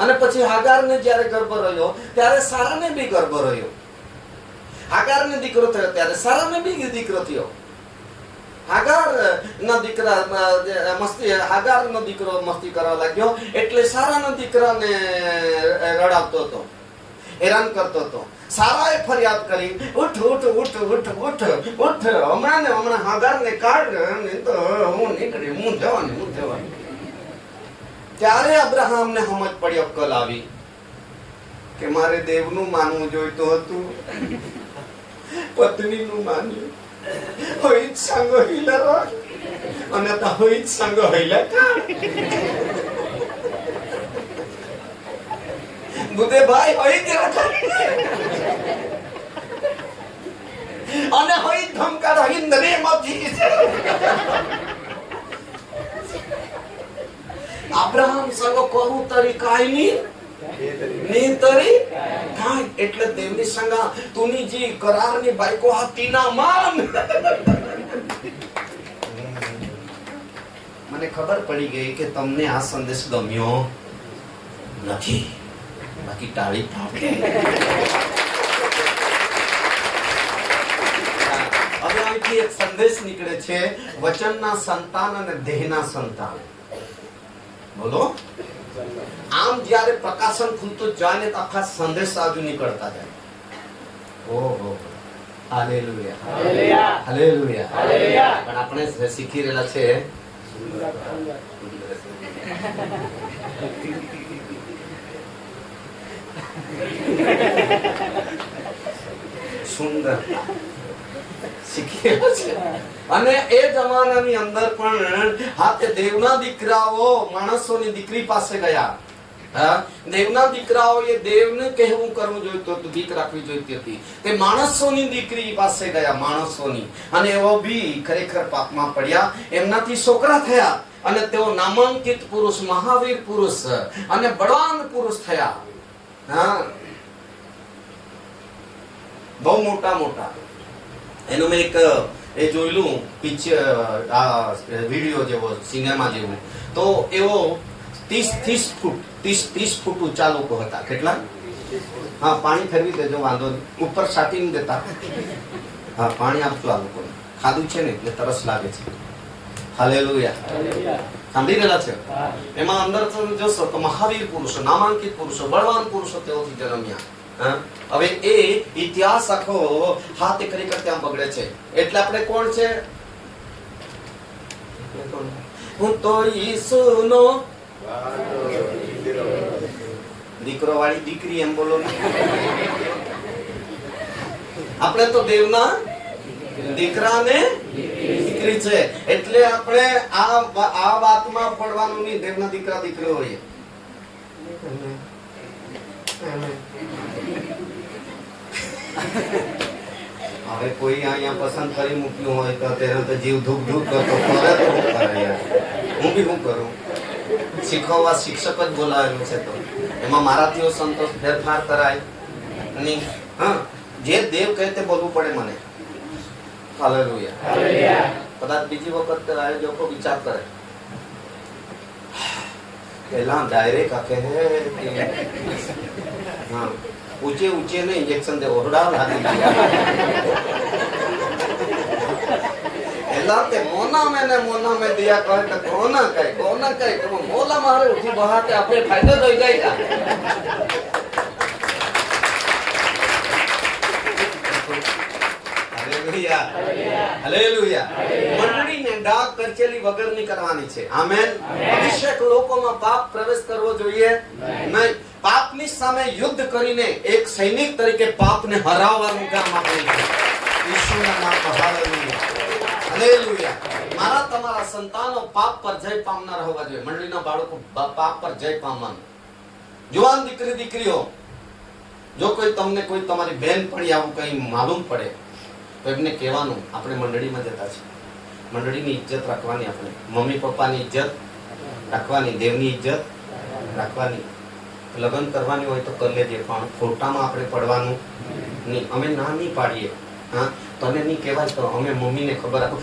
અને પછી હાગારને જ્યારે ગર્ભ રહ્યો ત્યારે સારાને બી ગર્ભ રહ્યો. હાગારને દીકરો થયો ત્યારે સારાને બી દીકરો થયો. હાગારનો દીકરો મસ્તી કરવા લાગ્યો એટલે સારાના દીકરાને રડાવતો હતો, હેરાન કરતો હતો. સારાએ ફરિયાદ કરી, ઉઠ ઉઠ ઉઠ ઉઠ ઉઠ ઉઠ, હમણાં ને હમણાં હાગારને કાઢ, નહીં તો હું નીકળી, હું જવાની. ત્યારે અબ્રાહમને સમજ પડી, અક્કલ આવી. કે મારે દેવનું માનવું જોઈતું હતું, પત્નીનું માન્યું. હોય જ સંગો હિલા અને તો હોય જ સંગો હિલા બુધે ભાઈ હોય જ અને હોય ધમકાર હોય નરે મજી. અબ્રાહમ સંગો કરું તરી કાઈ ની તરી કાઈ. એટલે દેવની સંગા તુની જી કરારની બાઈકો હતી ના માન. મને ખબર પડી ગઈ કે તમને આ સંદેશ ગમ્યો નથી, બાકી ટાળી પાડે. હવે અહીંથી એક સંદેશ નીકળે છે, વચનના સંતાન અને દેહના સંતાન. બોલો. આમ જ્યારે પ્રકાશન ખુલતું જાય ને તો આખા સંદેશ આજુ નીકળતા જાય. ઓહો, હાલેલુયા, હાલેલુયા, હાલેલુયા, હાલેલુયા. પણ આપણે શીખી રહેલા છે સુંદરતા શીખેલો છે. અને એ જમાનાની અંદર પણ હાથે દેવના દીકરાઓ માણસોની દીકરી પાસે ગયા. દેવના દીકરાઓએ દેવને કહેવું કરવું જોઈતું હતું, દીક રાખવી જોઈતી હતી. તે માણસોની દીકરી પાસે ગયા, માણસોની. અને એવો બી ખરેખર પાપમાં પડ્યા, એમનાથી છોકરા થયા અને તેઓ નામાંકિત પુરુષ, મહાવીર પુરુષ અને બળવાન પુરુષ થયા. હા, બહુ મોટા મોટા. એનું મેં એક એ જોયેલું પિક્ચર, આ વિડીયો જેવો, સિનેમા જેવું. તો એવો 30 ફૂટ ઊંચા લોકો હતા. કેટલા? હા, પાણી ફેરવી દેજો, વાંધો નહીં. ઉપર સાટી નહીં દેતા. હા, પાણી આપજો આ લોકોને. ખાધું છે ને એટલે તરસ લાગે છે. હાલેલુયા. સાંભળી રહેલા છે? એમાં અંદર તમે જોશો તો મહાવીર પુરુષો, નામાંકિત પુરુષો, બળવાન પુરુષો તેઓથી જન્મ્યા. હવે એ ઇતિહાસ આખો હાથ ખરેખર ત્યાં બગડે છે. એટલે આપણે કોણ છે? હું તો ઈસુનો દીકરો વાળી દીકરી, એમ બોલો ને. આપણે તો દેવના દીકરા ને દીકરી છે. એટલે આપણે આ વાતમાં પડવાનું નહીં, દેવના દીકરા દીકરી હોઈએ. હવે કોઈ અહીંયા પસંદ કરી મૂક્યું હોય તો તેને તો જીવ ધૂપ ધૂપ કરતો કરે તો હું કરે યાર. હું બી શું કરું? શીખવવા શિક્ષક જ બોલાવેલું છે, તો એમાં મારાથી સંતોષ ફેરફાર કરાય નહીં. હા, જે દેવ કહે તે બોલવું પડે મને. હાલેલુયા. કદાચ બીજી વખત આયોજકો વિચાર કરે, પેલા ડાયરેક્ટ આખે હા ऊंचे ऊंचे ने इंजेक्शन दे ओरडा लागी एला ते मोना में दिया कहे तो कोना कहे तो मोला मारे उठी बहाते अपने फायदा થઈ જાય हालेलुया हालेलुया મંડળીને ડાક કરચેલી વગરની કરવાની છે. આમેન. અભિષેક લોકોમાં પાપ પ્રવેશ કરવો જોઈએ નહીં. પાપની સામે યુદ્ધ કરીને એક સૈનિક તરીકે પાપને હરાવવાનું કામ આપણે છે. ઈશ્વરના નામમાં હાલેલુયા હાલેલુયા. મારા તમારા સંતાનો પાપ પર જય પામનાર હોવા જોઈએ. મંડળીના બાળકો પાપ પર જય પામવાનું. જુવાન દીકરીઓ, જો કોઈ તમને કોઈ તમારી બેન પણ આવું કઈ માલુમ પડે તો એમને કહેવાનું આપણે મંડળીમાં જતા છે. મંડળીની ઇજ્જત રાખવાની, આપણે મમ્મી પપ્પાની ઇજ્જત રાખવાની, દેવની ઇજ્જત રાખવાની. લગ્ન કરવાની હોય તો કરી લેજે, પણ ખોટામાં આપણે પડવાનું નહીં. અમે ના નહીં પાડીએ. હા, તને નહીં કહેવાય તો અમે મમ્મીને ખબર આપો.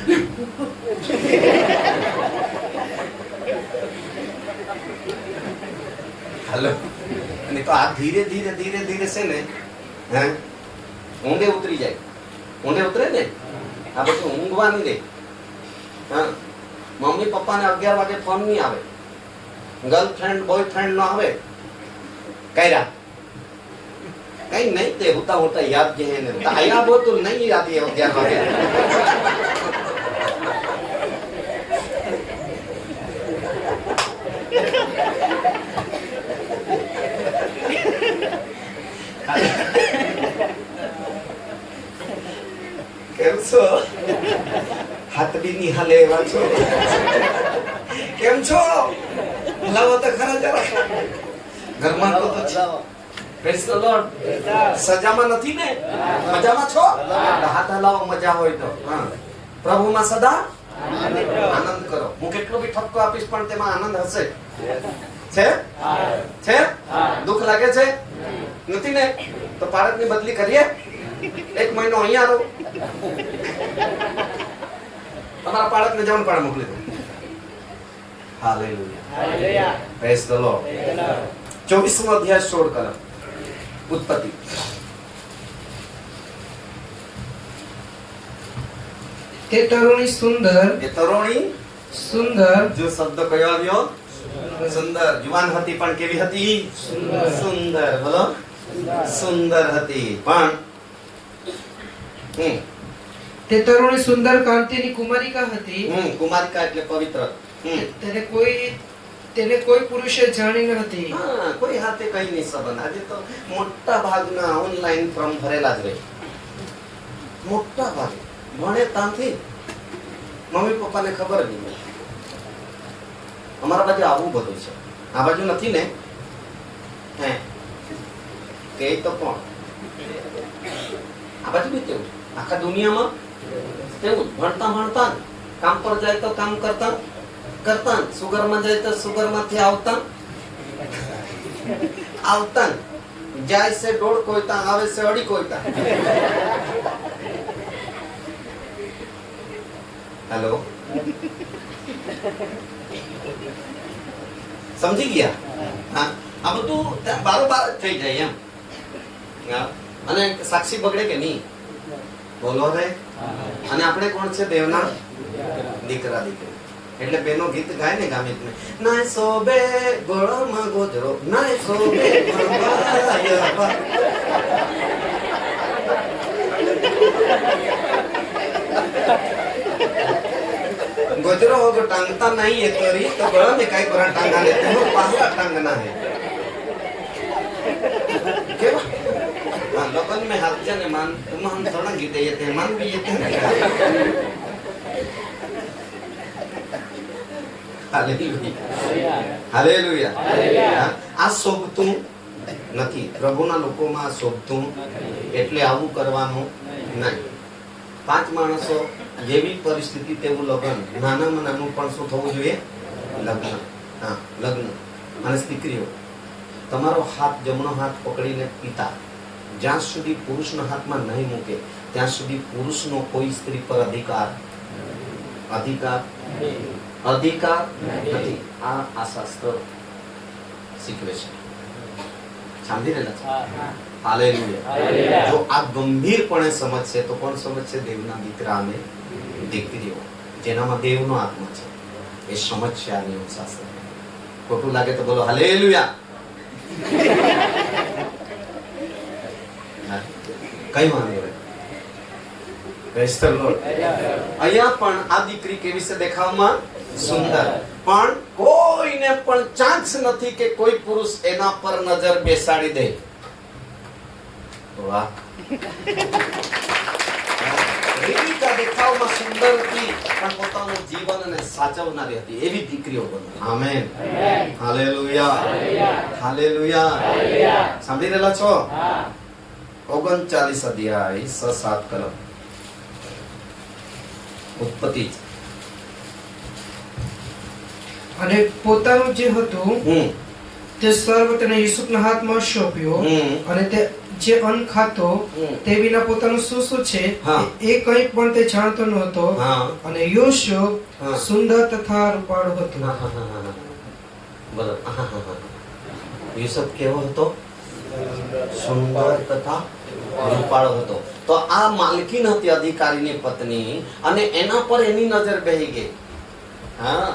હાલો. અને તો આ ધીરે ધીરે છે ને, હે ઊંડે ઉતરી જાય. ઊંડે ઉતરે ને આ બધું ઊંઘવાની દે. હા, મમ્મી પપ્પાને 11 વાગે ફોન નહીં આવે, ગર્લફ્રેન્ડ બોયફ્રેન્ડ નો આવે. કર્યા કઈ નહીં, તે હોતા હોતા યાદ જે હે ને આયા બો તો નહીં યાદ એ 11 વાગે. કેમ છો? હાથ બી નિહાલે એવા છો. કેમ છો? લાવો તો ખરા જરા. ઘરમાં તો છે. Praise the Lord. સજામાં નથી ને? મજામાં છો? હાથ હલાવો મજા હોય તો. હા. પ્રભુમાં સદા આનંદ કરો. હું કેટલો બી ઠપકો આપીશ પણ તેમાં આનંદ હશે. છે? છે? દુઃખ લાગે છે? નથી ને? તો પારકની બદલી કરીએ. 1 મહિનો અહીંયા રહો. તમારા પાળકને જવાનું પાડ મોકલી દો. હાલેલુયા. Praise the lord. 24મો અધ્યાય 16 કલમ. ઉત્પત્તિ. તે તરુણી સુંદર, એ તરુણી સુંદર, જો શબ્દ કયો આવ્યો? સુંદર. જુવાન હતી પણ કેવી હતી? સુંદર. બોલો. સુંદર હતી પણ તે તરુણી સુંદર કાંતિની કુમારિકા હતી. કુમારિકા એટલે પવિત્ર. તેને કોઈ પુરુષે જાણી ન હતી. હા, કોઈ હાથે કઈ નહીં સંબંધ. આજે તો મોટા ભાગના ઓનલાઈન ફોર્મ ભરેલા જ રહે. મોટા ભાગે ભણે ત્યાંથી મમ્મી પપ્પાને ખબર જ નહીં. અમારા બાજુ આવું બધું છે. આ બાજુ નથી ને? હે કે તો કોણ? આ બાજુ બી તેવું. આખા દુનિયામાં તેવું. ભણતા ભણતા કામ પર જાય તો કામ કરતા કરતા, સુગરમાં જાય તો સુગરમાંથી આવતા આવતા, જાય છે 1.5 કોઈતા, આવે છે 2.5 કોઈતા. હેલો, સમજી ગયા? હા, આ બધું બારોબાર થઈ જાય એમ. અને સાક્ષી બગડે કે નહીં? બોલો રે. અને આપણે કોણ છે? દેવના દીકરા દીકરી. એટલે બેનો ગીત ગાય ને ગામિત ને, નાય સોબે ગોળમાં ગોજરો, નાય સોબે गोजरो हो जो टांगता नहीं है तोरी तो गला में काई कोरा टांगा लेते हो, पहला टांगना है. क्यों? हाँ, लगन में हाथ जाने मान तुम हम थोड़ा गीते ये थे मान भी ये थे. હાલેલુયા. આ શોભતું નથી. પ્રભુના લોકોમાં શોભતું એટલે આવું કરવાનું નહીં. 5 માણસો જેવી પરિસ્થિતિ તેવું લગ્ન. નાનામાં નાનું પણ શું થવું જોઈએ? લગ્ન. હા, લગ્ન. અને દીકરીઓ, તમારો હાથ, જમણો હાથ પકડીને પિતા જ્યાં સુધી પુરુષના હાથમાં નહીં મૂકે ત્યાં સુધી પુરુષનો કોઈ સ્ત્રી પર અધિકાર નથી. આ શાસ્ત્ર શીખવે છે. સાંભળી રહેલા છે? હાલેલુયા. જો આ ગંભીરપણે સમજશે તો કોણ સમજશે? દેવના દીકરા અને દીકરીઓ જેનામાં દેવનો આત્મા છે એ સમજશે આ નિયમ શાસ્ત્ર. ખોટું લાગે તો બોલો હાલેલુયા. કઈ વાંધો નહીં. Praise the lord. અહીંયા પણ આ દીકરી કેવી છે દેખાવમાં? સુંદર. પણ કોઈને પણ ચાન્સ નથી કે કોઈ પુરુષ એના પર નજર બેસાડી દે. વાહ. રેબિકા દેખાવમાં સુંદર હતી પણ પોતાનું જીવન અને સાચવનારી હતી. એવી દીકરીઓ બનો. આમેન. હાલેલુયા. હાલેલુયા. સાંભળી રહેલા છો? 39 અધ્યાય 6-7 કલમ. ઉત્પત્તિ. અને પોતાનું જે હતું તે સર્વ તેને યુસુફના હાથમાં સોંપ્યો. અને તે જે અન્ન ખાતો તે વિના પોતાનું શું શું છે એ કંઈ પણ તે જાણતો નહોતો. અને યુસુફ સુંદર તથા રૂપાળો હતો. યુસુફ કેવો હતો? સુંદર તથા રૂપાળો હતો. તો આ માલકીન હતી, અધિકારીની પત્ની, અને એના પર એની નજર બેહી ગઈ. હા,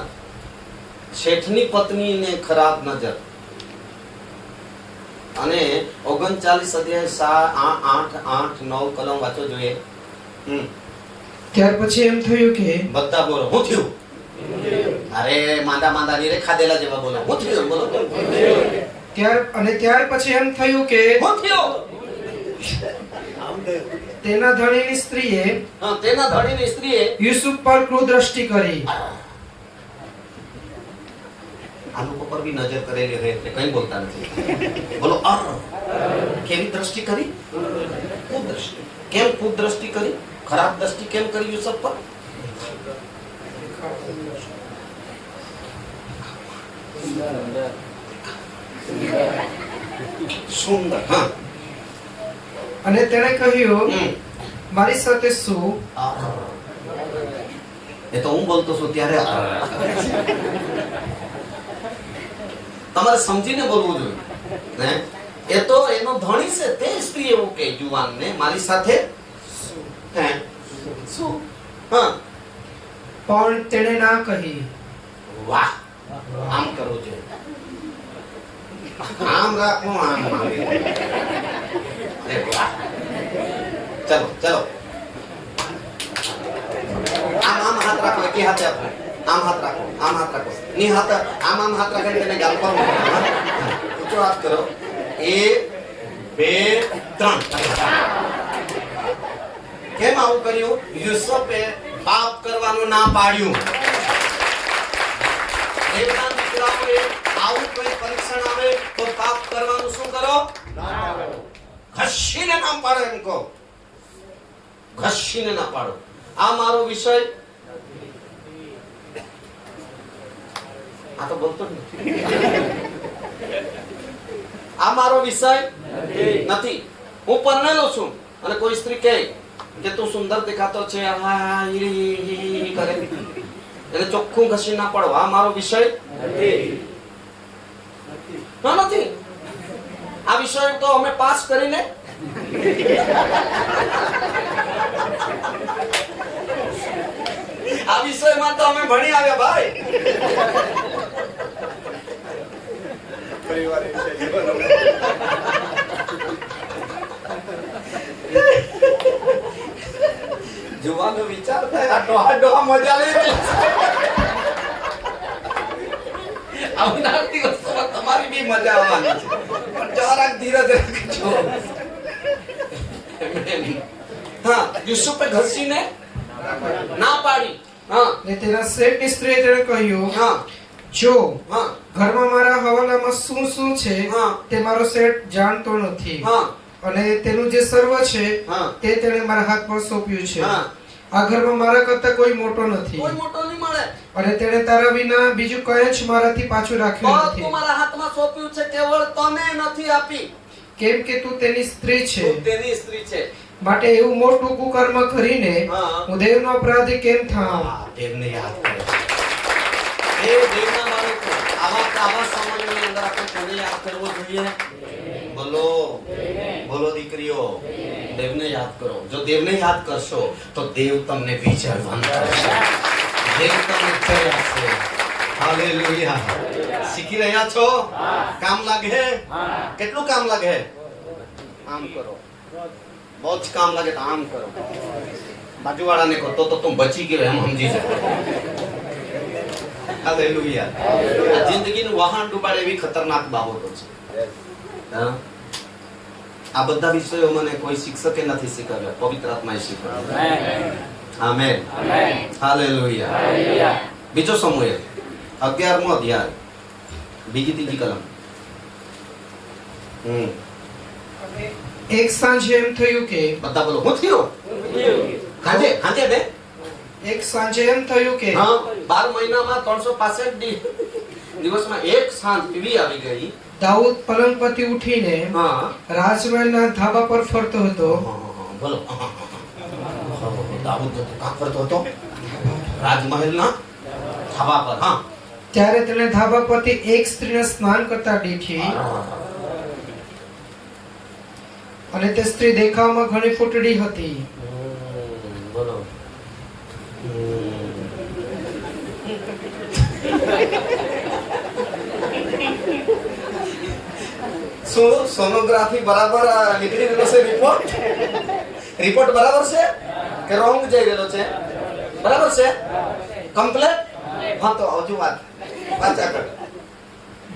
શેઠની પત્નીને ખરાબ નજર. અને 39 અધ્યાય 8-9 કલમ વાંચો જોઈએ. ત્યાર પછી એમ થયું કે બધા બોલો હું થયું? અરે માંદા ની રે ખાધેલા જેવા બોલો હું થયું? બોલો. ત્યાર પછી એમ થયું કે હું થયું? તેના ધણીની સ્ત્રીએ હા, તેના ધણીની સ્ત્રીએ યુસુફ પર કુદ્રષ્ટિ કરી. આ લોકો પર બી નજર કરેલી રહે એટલે કઈ બોલતા નથી. બોલો કેવી દ્રષ્ટિ કરી? કુદ્રષ્ટિ. કેમ કુદ્રષ્ટિ કરી? ખરાબ દ્રષ્ટિ કેમ કરી યુસુફ પર? સુંદર. હા. અને તેણે કહ્યું, મારી સાથે શું? એ તો હું બોલતો છું ત્યારે તમારે સમજીને બોલવું જોઈએ ને. એ તો એનો ધણી છે તે સ્ત્રી એવું કે જુવાનને મારી સાથે હે શું? હા. પણ તેણે ના કહી. વાહ, આમ કરવું જોઈએ. આમ રાખવું, આમ મારી. ચલો ચલો, આમ હાથ રાખો. એકી હાથે આપો. આમ હાથ રાખો, આમ હાથ રાખો. ની હાથ આમ હાથ રાખીને તેને ગાલ પર ઊંચો હાથ કરો. 1 2 3. કેમ આવું કર્યું? યુસુફે પાપ કરવાનું ના પાડ્યું. દેવના દીકરાઓએ આવું કોઈ પરીક્ષણ આવે તો પાપ કરવાનું શું કરો? ના પાડો. ઘસીને ના પાડો. એમ કહો, ઘસીને ના પાડો. આ મારો વિષય. આ તો બોલતો જ નથી. આ મારો વિષય નથી. હું પરણેલો છું અને કોઈ સ્ત્રી કહે કે તું સુંદર દેખાતો છે, હા કરે, એને ચોખ્ખું ઘસી ના પાડો. આ મારો વિષય નથી. આ વિષય તો અમે પાસ કરીને આ વિષયમાં તો અમે ભણી આવ્યા ભાઈ. પરિવાર વિશે જીવન જોવાનો વિચાર થાય આ ડોહા મજા લે છે. આવનાર દિવસોમાં તમારી બી મજા આવવાની છે, પણ જરાક ધીરજ રાખજો. હા, યુસુફે ઘસીને ના પાડી. હા. ને તેના શેઠની સ્ત્રીએ તેણે કહ્યું, હા. જો હા. ઘરમાં મારા હવાલામાં શું શું છે હા. તે મારો શેઠ જાણતો નથી. હા. અને તેનું જે સર્વ છે હા. તે તેણે મારા હાથમાં સોંપ્યું છે. હા. આ ઘરમાં મારા કરતા કોઈ મોટો નથી. કોઈ મોટો નહીં મળે. અને તેણે તારા વિના બીજું કંઈ જ મારાથી પાછું રાખ્યું બધું નથી. મારા હાથમાં સોંપ્યું છે, કેવળ તને નથી આપી. કેમ કે તું તેની સ્ત્રી છે. તું તેની સ્ત્રી છે. માટે એવું મોટું કુકર્મ કરીને હા. હું દેવનો અપરાધી કેમ થાઉં? દેવને યાદ કરે. એ દેવના બાળકો આવા સમયની અંદર આપણે કોને યાદ કરવો જોઈએ? બોલો બોલો દીકરીઓ, દેવને યાદ કરો. જો દેવને યાદ કરશો તો દેવ તમને વિજયવાન કરશે. દેવ તમને જય આપશે. હાલેલુયા. શીખી રહ્યા છો? કામ લાગે? કેટલું કામ લાગે? આમ કરો. બહુ જ કામ લાગે તો આમ કરો. બાજુવાળાને કહો તો તું બચી ગયો એમ સમજી જાય. હાલેલુયા. આ જિંદગીનું વહાણ ડૂબાડે એવી ખતરનાક બાબતો છે. હા? આ બધા વિષયો મને કોઈ શિક્ષકે નથી શીખવ્યા, પવિત્ર આત્માએ શીખવ્યા. આમેન. હાલેલુયા. બીજો સમૂહ 11મો અધ્યાય, બીજી ત્રીજી કલમ. એક સાંજે એમ થયું કે બધા બોલો હું થયો. હાજે હાજે બે. એક સાંજે એમ થયું કે હા, 12 મહિનામાં 365 દિવસમાં એક સાંજ એવી આવી ગઈ. દાઉદ પલંગ પરથી ઉઠીને હા. રાજમહેલના ધાબા પર ફરતો હતો. બોલો. દાઉદ કાં ફરતો હતો? રાજમહેલના ધાબા પર. હા. ત્યારે તેણે ધાબા પરથી એક સ્ત્રીને સ્નાન કરતા દેખી. અને તે સ્ત્રી દેખાવમાં ઘણી ફૂટડી હતી. બોલો. શું સોનોગ્રાફી બરાબર નીકળી રહ્યો છે? રિપોર્ટ બરાબર છે કે રોંગ જઈ રહ્યો છે? બરાબર છે? કમ્પ્લીટ? હા, તો હજુ વાંચા કર.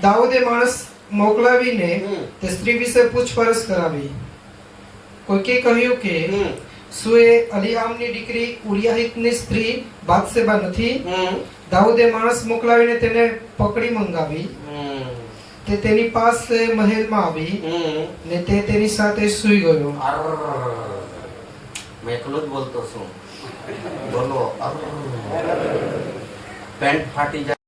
દાઉદે માણસ મોકલાવીને તે સ્ત્રી વિશે પૂછપરછ કરાવી. કોઈકે કહ્યું કે હમ શું એ અલીઆમની દીકરી ઉરિયાહિતની સ્ત્રી બાદશેબા નથી? હમ દાઉદે માણસ મોકલાવીને તેને પકડી મંગાવી. હમ તે તેની પાસે મહેલમાં આવી હમ ને તે તેની સાથે સૂઈ ગયો. મેં એકલો જ બોલતો છું. બોલો. પેન્ટ ફાટી જાય.